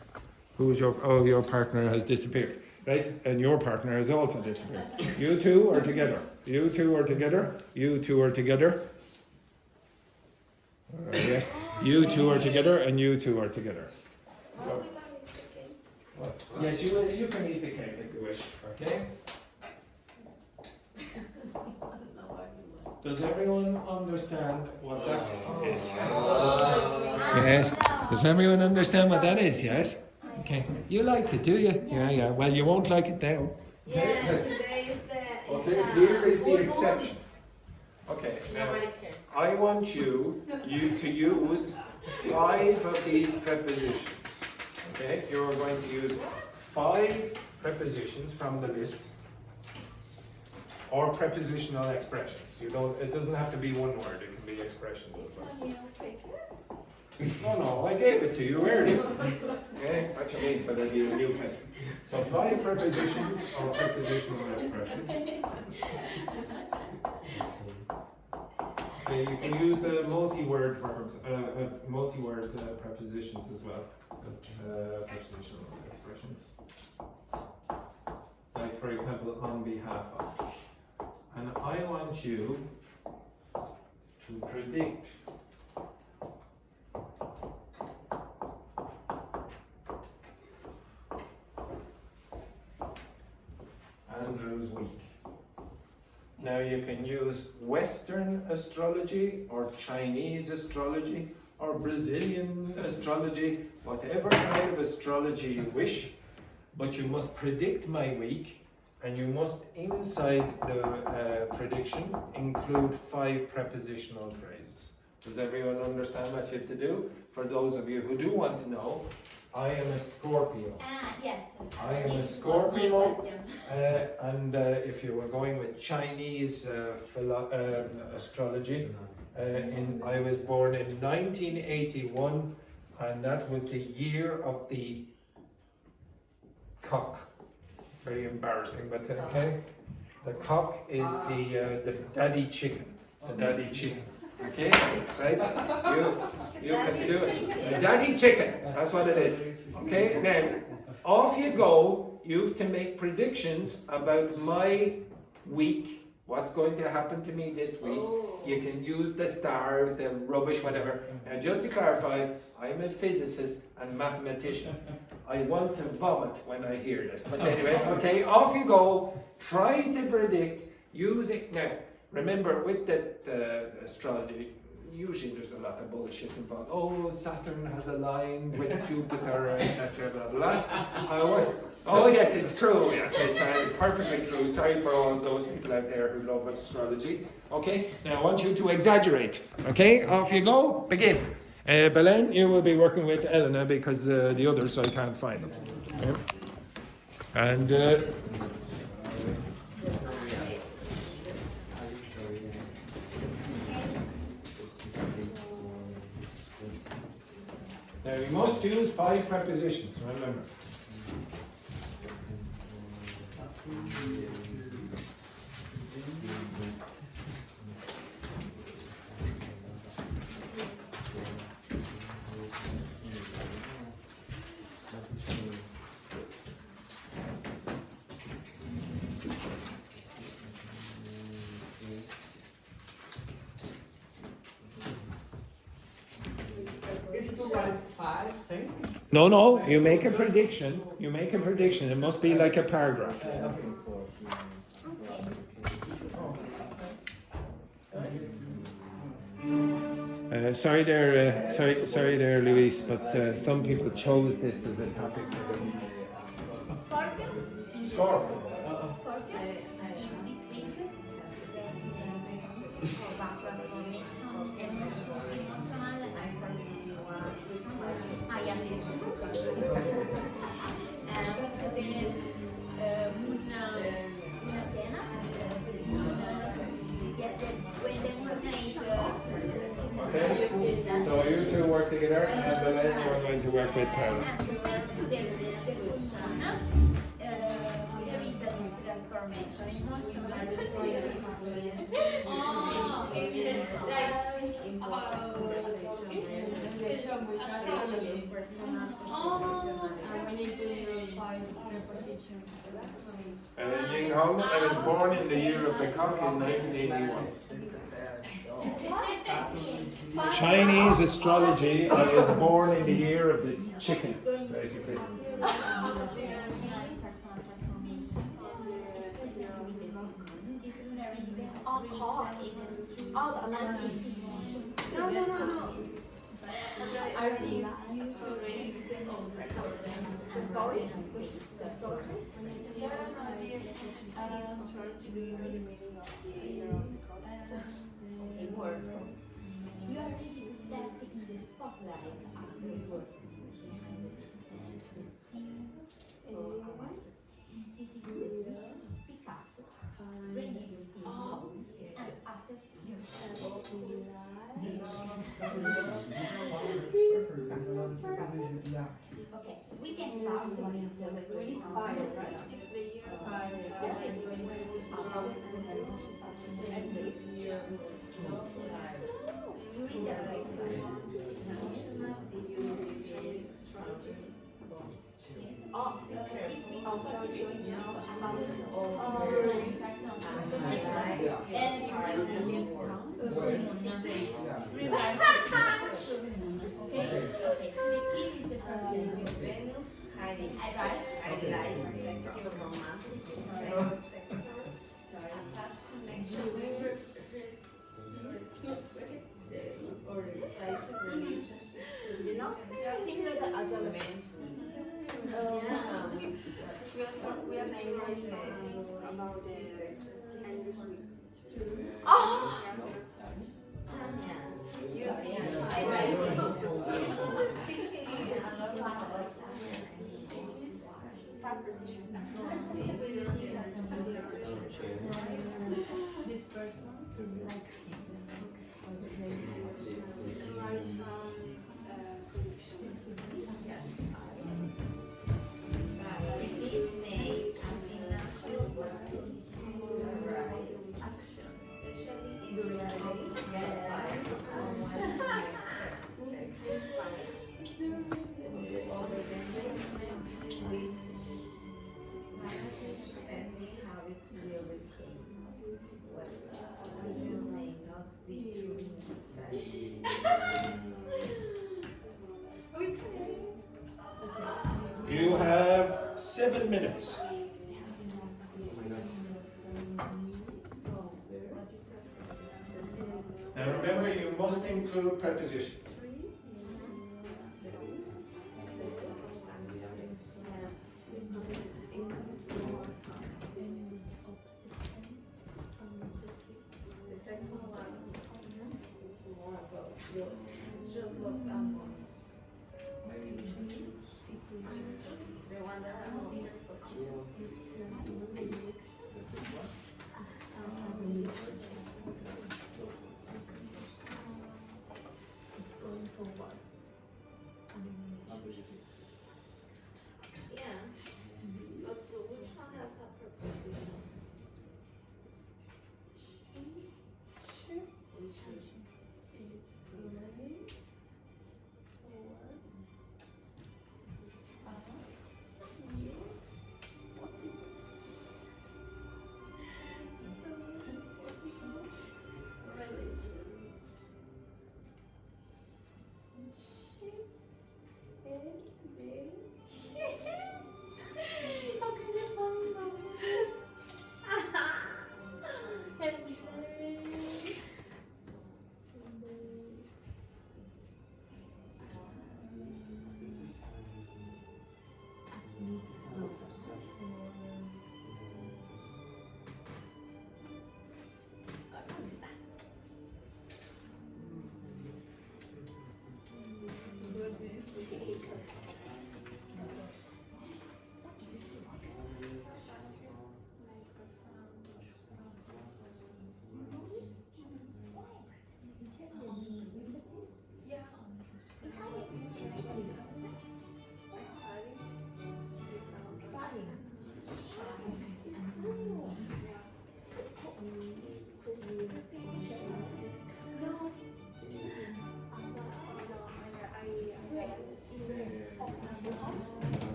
Who's your partner has disappeared, right? And your partner has also disappeared. You two are together. You two are together. You two are together. Yes, you two are together and you two are together. What? Yes, you can eat the cake if you wish, okay? Does everyone understand what that is? Yes. Does everyone understand what that is? Yes? Okay. You like it, do you? Yeah. Well, you won't like it now. Yeah, today is the. Okay, here is the exception. Okay, now Nobody cares. I want you to use 5 of these prepositions. Okay, you're going to use 5 prepositions from the list, or prepositional expressions. It doesn't have to be one word. It can be expressions as well. No, I gave it to you earlier. Okay, what you mean? But I need a new pen. So 5 prepositions or prepositional expressions. Okay, you can use the multi-word verbs, multi-word prepositions as well. Prepositional expressions. Like, for example, on behalf of. And I want you to predict Andrew's week. Now you can use Western astrology or Chinese astrology or Brazilian astrology, whatever kind of astrology you wish, but you must predict my week, and you must, inside the prediction, include 5 prepositional phrases. Does everyone understand what you have to do? For those of you who do want to know, I am a Scorpio. Yes. I am a This was my Scorpio, question. and if you were going with Chinese astrology, I was born in 1981, and that was the year of the cock. It's very embarrassing, but okay. The cock is the daddy chicken. The daddy chicken. Okay, right? You can do it. The daddy chicken. That's what it is. Okay. Now, off you go. You have to make predictions about my week. What's going to happen to me this week? You can use the stars, the rubbish, whatever. Now, just to clarify, I'm a physicist and mathematician. I want to vomit when I hear this. But anyway, okay, off you go. Try to predict using. Now, remember, with that astrology, usually there's a lot of bullshit involved. Oh, Saturn has aligned with Jupiter, etc. Blah blah. Oh yes, it's true. Yes, it's perfectly true. Sorry for all those people out there who love astrology. Okay, now I want you to exaggerate. Okay, off you go. Begin. Belen, you will be working with Elena because the others I can't find them. Okay? And. Now you must use 5 prepositions, remember. It's to write 5 things. No, you make a prediction. You make a prediction. It must be like a paragraph. Sorry there, Luiz, but some people chose this as a topic for the week. Scorpio? Scorpio. Scorpio? In this week, about transformation, emotional, Okay, so you two work together, and then you're going to work with Paula. and the student, the information. Emotional Oh, it's just like about Ying Hong, I was born in the year of the cock in 1981. Chinese astrology, I was born in the year of the chicken, basically. personal transformation, especially with the woman. This is very are things used for raising the story? The story? Okay, work. You are ready to step in the spotlight after work. Behind the scenes, for a while. This is the time to speak up. Ready to see and assert yourself. Okay, we can start with the fire, right? It's the year of fire. It's going about This person likes him. Write some predictions. You have 7 minutes. Now remember, you must include prepositions.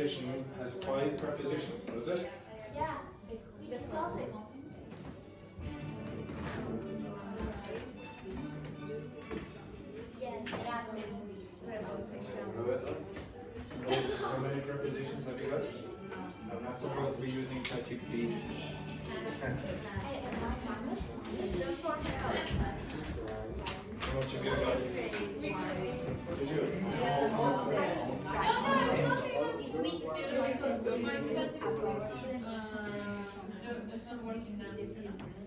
condition has 5 prepositions, does it? Yeah, discuss it. Yes, there are prepositions. Good. How many prepositions have you got? I'm not supposed to be using ChatGPT. It's just for help. How much have you got? Did you? This week, Because my ChatGPT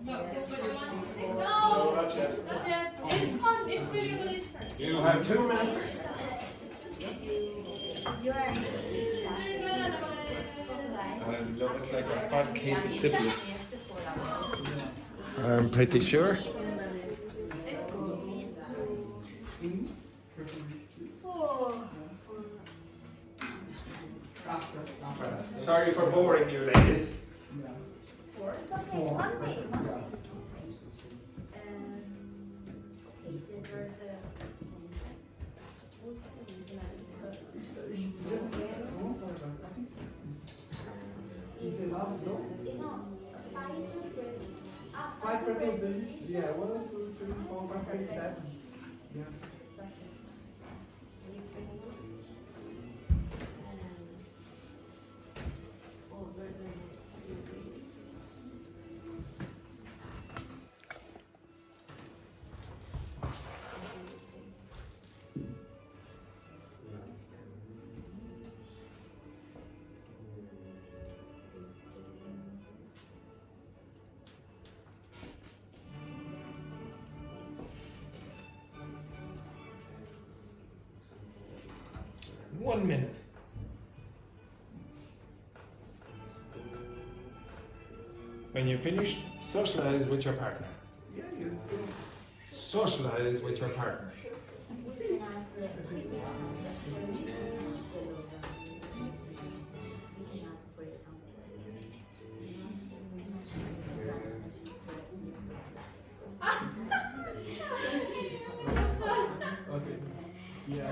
No, not yet. it's fun. It's really really fun. You have 2 minutes. you are Look, it's like a bad case of syphilis. I'm pretty sure. Sorry for boring you, ladies. Five prepositions. Yeah, 1, 2, 3, 4, 5, 6, 7. Yeah. One minute. When you finish, socialize with your partner. Socialize with your partner. Okay. Yeah.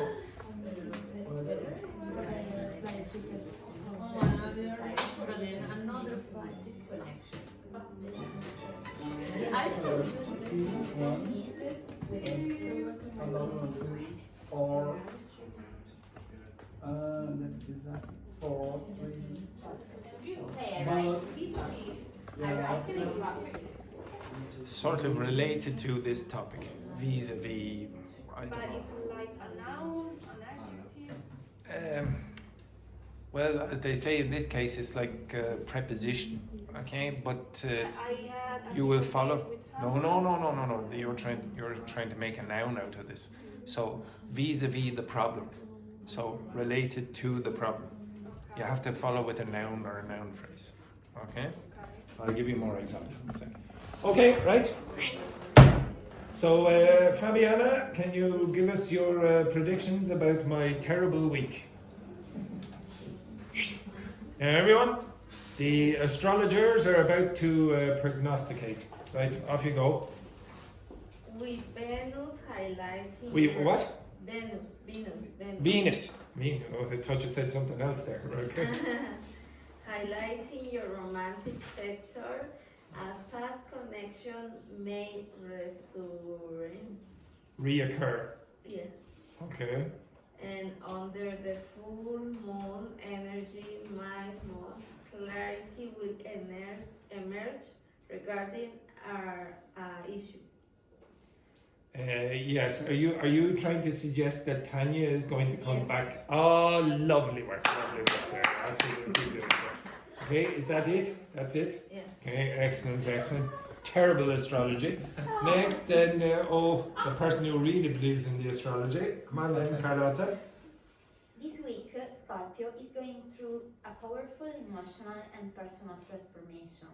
Another flight connection. Another 1, 2, 4. That is that. 4, 3. Sort of related to this topic, vis-a-vis. I But don't know. it's like a noun, an adjective. Well, as they say in this case, it's like a preposition, okay? But you will follow. No. You're trying to make a noun out of this. So vis-a-vis the problem. So related to the problem. You have to follow with a noun or a noun phrase. Okay? I'll give you more examples in a second. Okay, right? So Fabiana, can you give us your predictions about my terrible week? Everyone, the astrologers are about to prognosticate. Right, off you go. With Venus highlighting. What? Venus. Venus. Oh, I thought you said something else there. Okay. Highlighting your romantic sector, a past connection may Reoccur. Yeah. Okay. And under the full moon energy, more clarity will emerge regarding our issue. Yes. Are you trying to suggest that Tanya is going to come Yes. back? Oh, lovely work there. Absolutely beautiful. Okay, is that it? That's it? Yeah. Okay, excellent. Terrible astrology. Next, then, the person who really believes in the astrology. Come on then, Carlotta. This week, Scorpio is going through a powerful emotional and personal transformation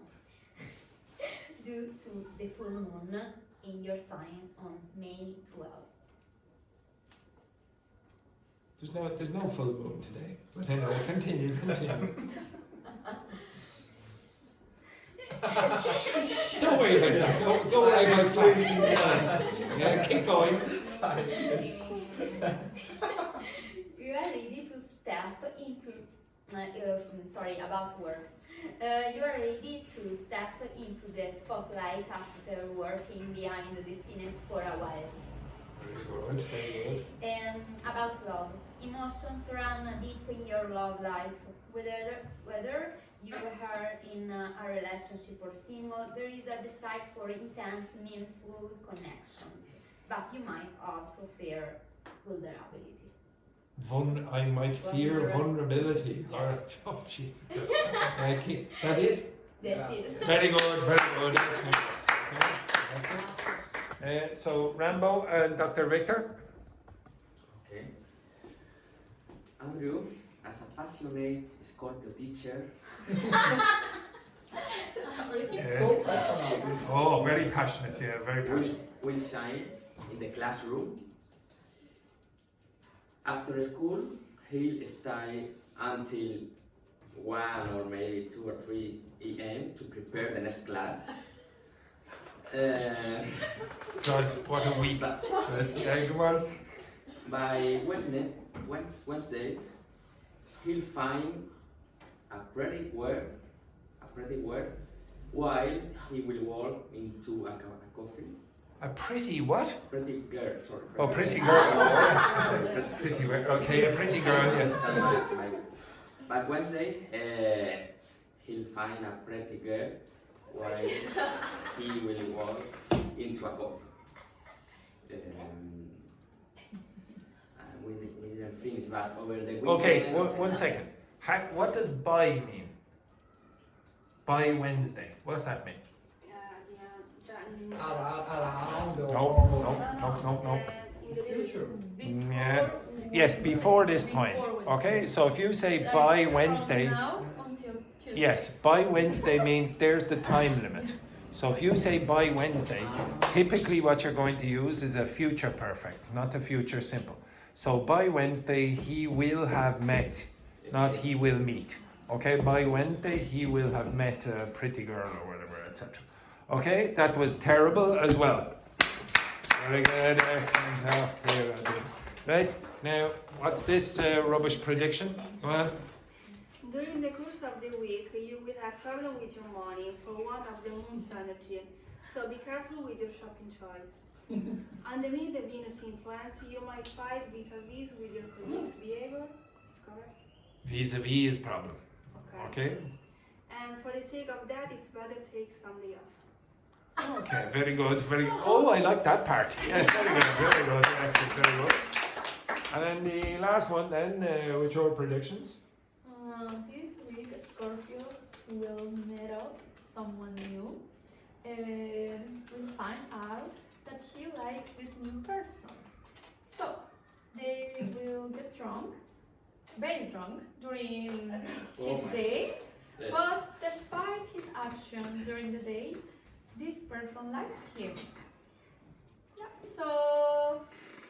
due to the full moon in your sign on May 12th. There's no full moon today. But anyway, continue. Don't worry about that. Don't worry about facts and science. Yeah, keep going. You are ready to step into sorry, about work. You are ready to step into the spotlight after working behind the scenes for a while. Very good, very good. And about love, emotions run deep in your love life. Whether you are in a relationship or single, there is a desire for intense, meaningful connections. But you might also fear vulnerability. I might fear vulnerability. Yes. Or, oh, Jesus. That is? That's it. Very good, excellent. Okay, excellent. So, Rambo and Dr. Richter? Okay. Andrew, as a passionate Scorpio teacher, Sorry. Yes. So passionate. Oh, very passionate, yeah, very passionate. will shine in the classroom. After school, he'll stay until 1 or maybe 2 or 3 a.m. to prepare the next class. God, what a week. Yes, yeah, go on. By Wednesday, he'll find a pretty word while he will walk into a coffee. A pretty what? Pretty girl, sorry. Oh, pretty girl. Sorry, Pretty girl. Okay, a pretty girl, yes. By Wednesday, he'll find a pretty girl while he will walk into a coffee. We didn't finish, but over the weekend. Okay, one second. What does by mean? By Wednesday. What's that mean? No. In the Future. Yeah. Yes, before this point. Okay, so if you say by Wednesday, Now until Tuesday. yes, by Wednesday means there's the time limit. So if you say by Wednesday, typically what you're going to use is a future perfect, not a future simple. So by Wednesday, he will have met, not he will meet. Okay, by Wednesday, he will have met a pretty girl or whatever, etc. Okay, that was terrible as well. Very good, excellent. Oh, there, I did. Right, now, what's this rubbish prediction? Go on. During the course of the week, you will have problem with your money for one of the moon's energy. So be careful with your shopping choice. Underneath the Venus influence, you might fight vis-à-vis with your colleagues' behavior. It's correct. Vis-a-vis is problem. Okay. And for the sake of that, it's better take some day off. Okay, very good. Oh, I like that part. Yes, very good. Excellent, very good. And then the last one, then, with your predictions. This week, Scorpio will meet up someone new and will find out that he likes this new person. So, they will get drunk, very drunk, during his date, Yes. but despite his actions during the day, this person likes him. Yeah, so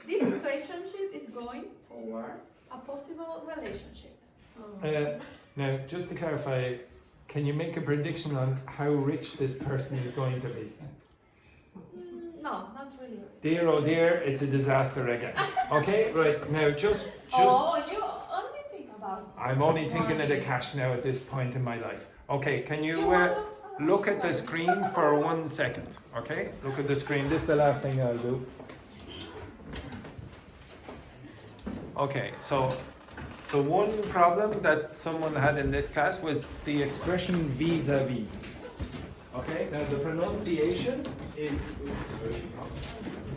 this relationship is going towards a possible relationship. Now, just to clarify, can you make a prediction on how rich this person is going to be? No, not really. Dear, oh dear, it's a disaster again. Okay, right, now just Oh, you only think about. I'm only thinking of the cash now at this point in my life. Okay, can you look at the screen for 1 second? Okay, look at the screen. This is the last thing I'll do. Okay, so the one problem that someone had in this class was the expression vis-a-vis. Okay, now the pronunciation is,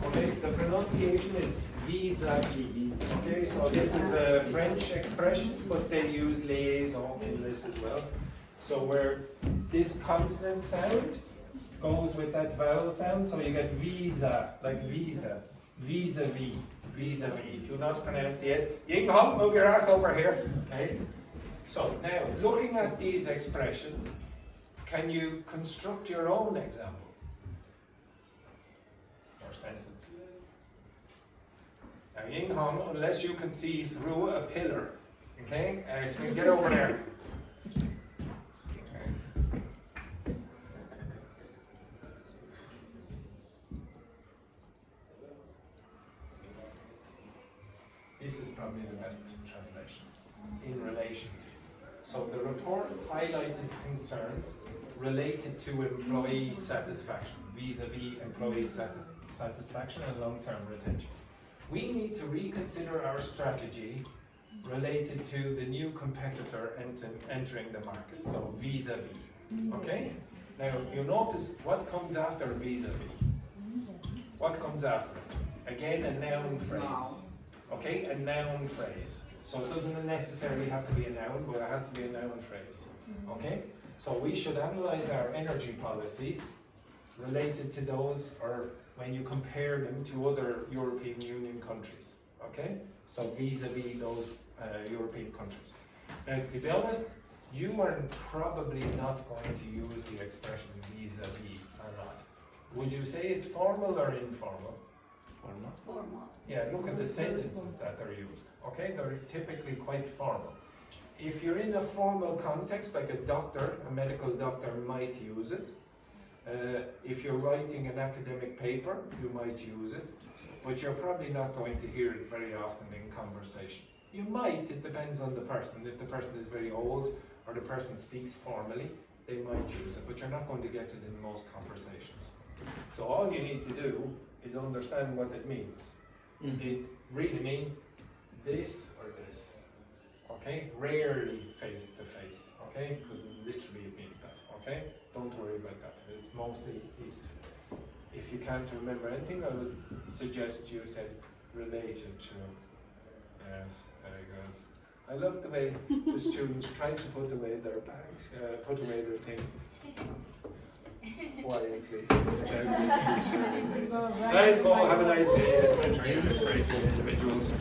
okay, the pronunciation is vis-a-vis. Okay, so this is a French expression, but they use liaison in this as well. So where this consonant sound goes with that vowel sound, so you get visa, like visa, vis-a-vis, vis-a-vis. Do not pronounce the S. You can move your ass over here. Okay. So now, looking at these expressions, can you construct your own example? Or sentences? Now, Ying Hong, unless you can see through a pillar, okay? So get over there. This is probably the best translation. In relation to. So the report highlighted concerns related to employee satisfaction, vis-à-vis employee satisfaction and long-term retention. We need to reconsider our strategy related to the new competitor entering the market, so vis-à-vis. Okay? Now you notice what comes after vis-à-vis. What comes after it? Again, a noun phrase. Okay, a noun phrase. So it doesn't necessarily have to be a noun, but it has to be a noun phrase. Okay? So we should analyze our energy policies related to those, or when you compare them to other European Union countries. Okay? So vis-à-vis those European countries. Now, to be honest, you are probably not going to use the expression vis-à-vis a lot. Would you say it's formal or informal? Formal. Yeah, look at the sentences that are used. Okay, they're typically quite formal. If you're in a formal context, like a doctor, a medical doctor might use it. If you're writing an academic paper, you might use it, but you're probably not going to hear it very often in conversation. You might, it depends on the person. If the person is very old or the person speaks formally, they might use it, but you're not going to get it in most conversations. So all you need to do is understand what it means. It really means this or this. Okay? Rarely face to face. Okay? Because literally it means that. Okay? Don't worry about that. It's mostly these two. If you can't remember anything, I would suggest you said related to. Yes, very good. I love the way the students try to put away their bags, put away their things quietly without the teacher. Right, go, have a nice day, disgraceful individuals.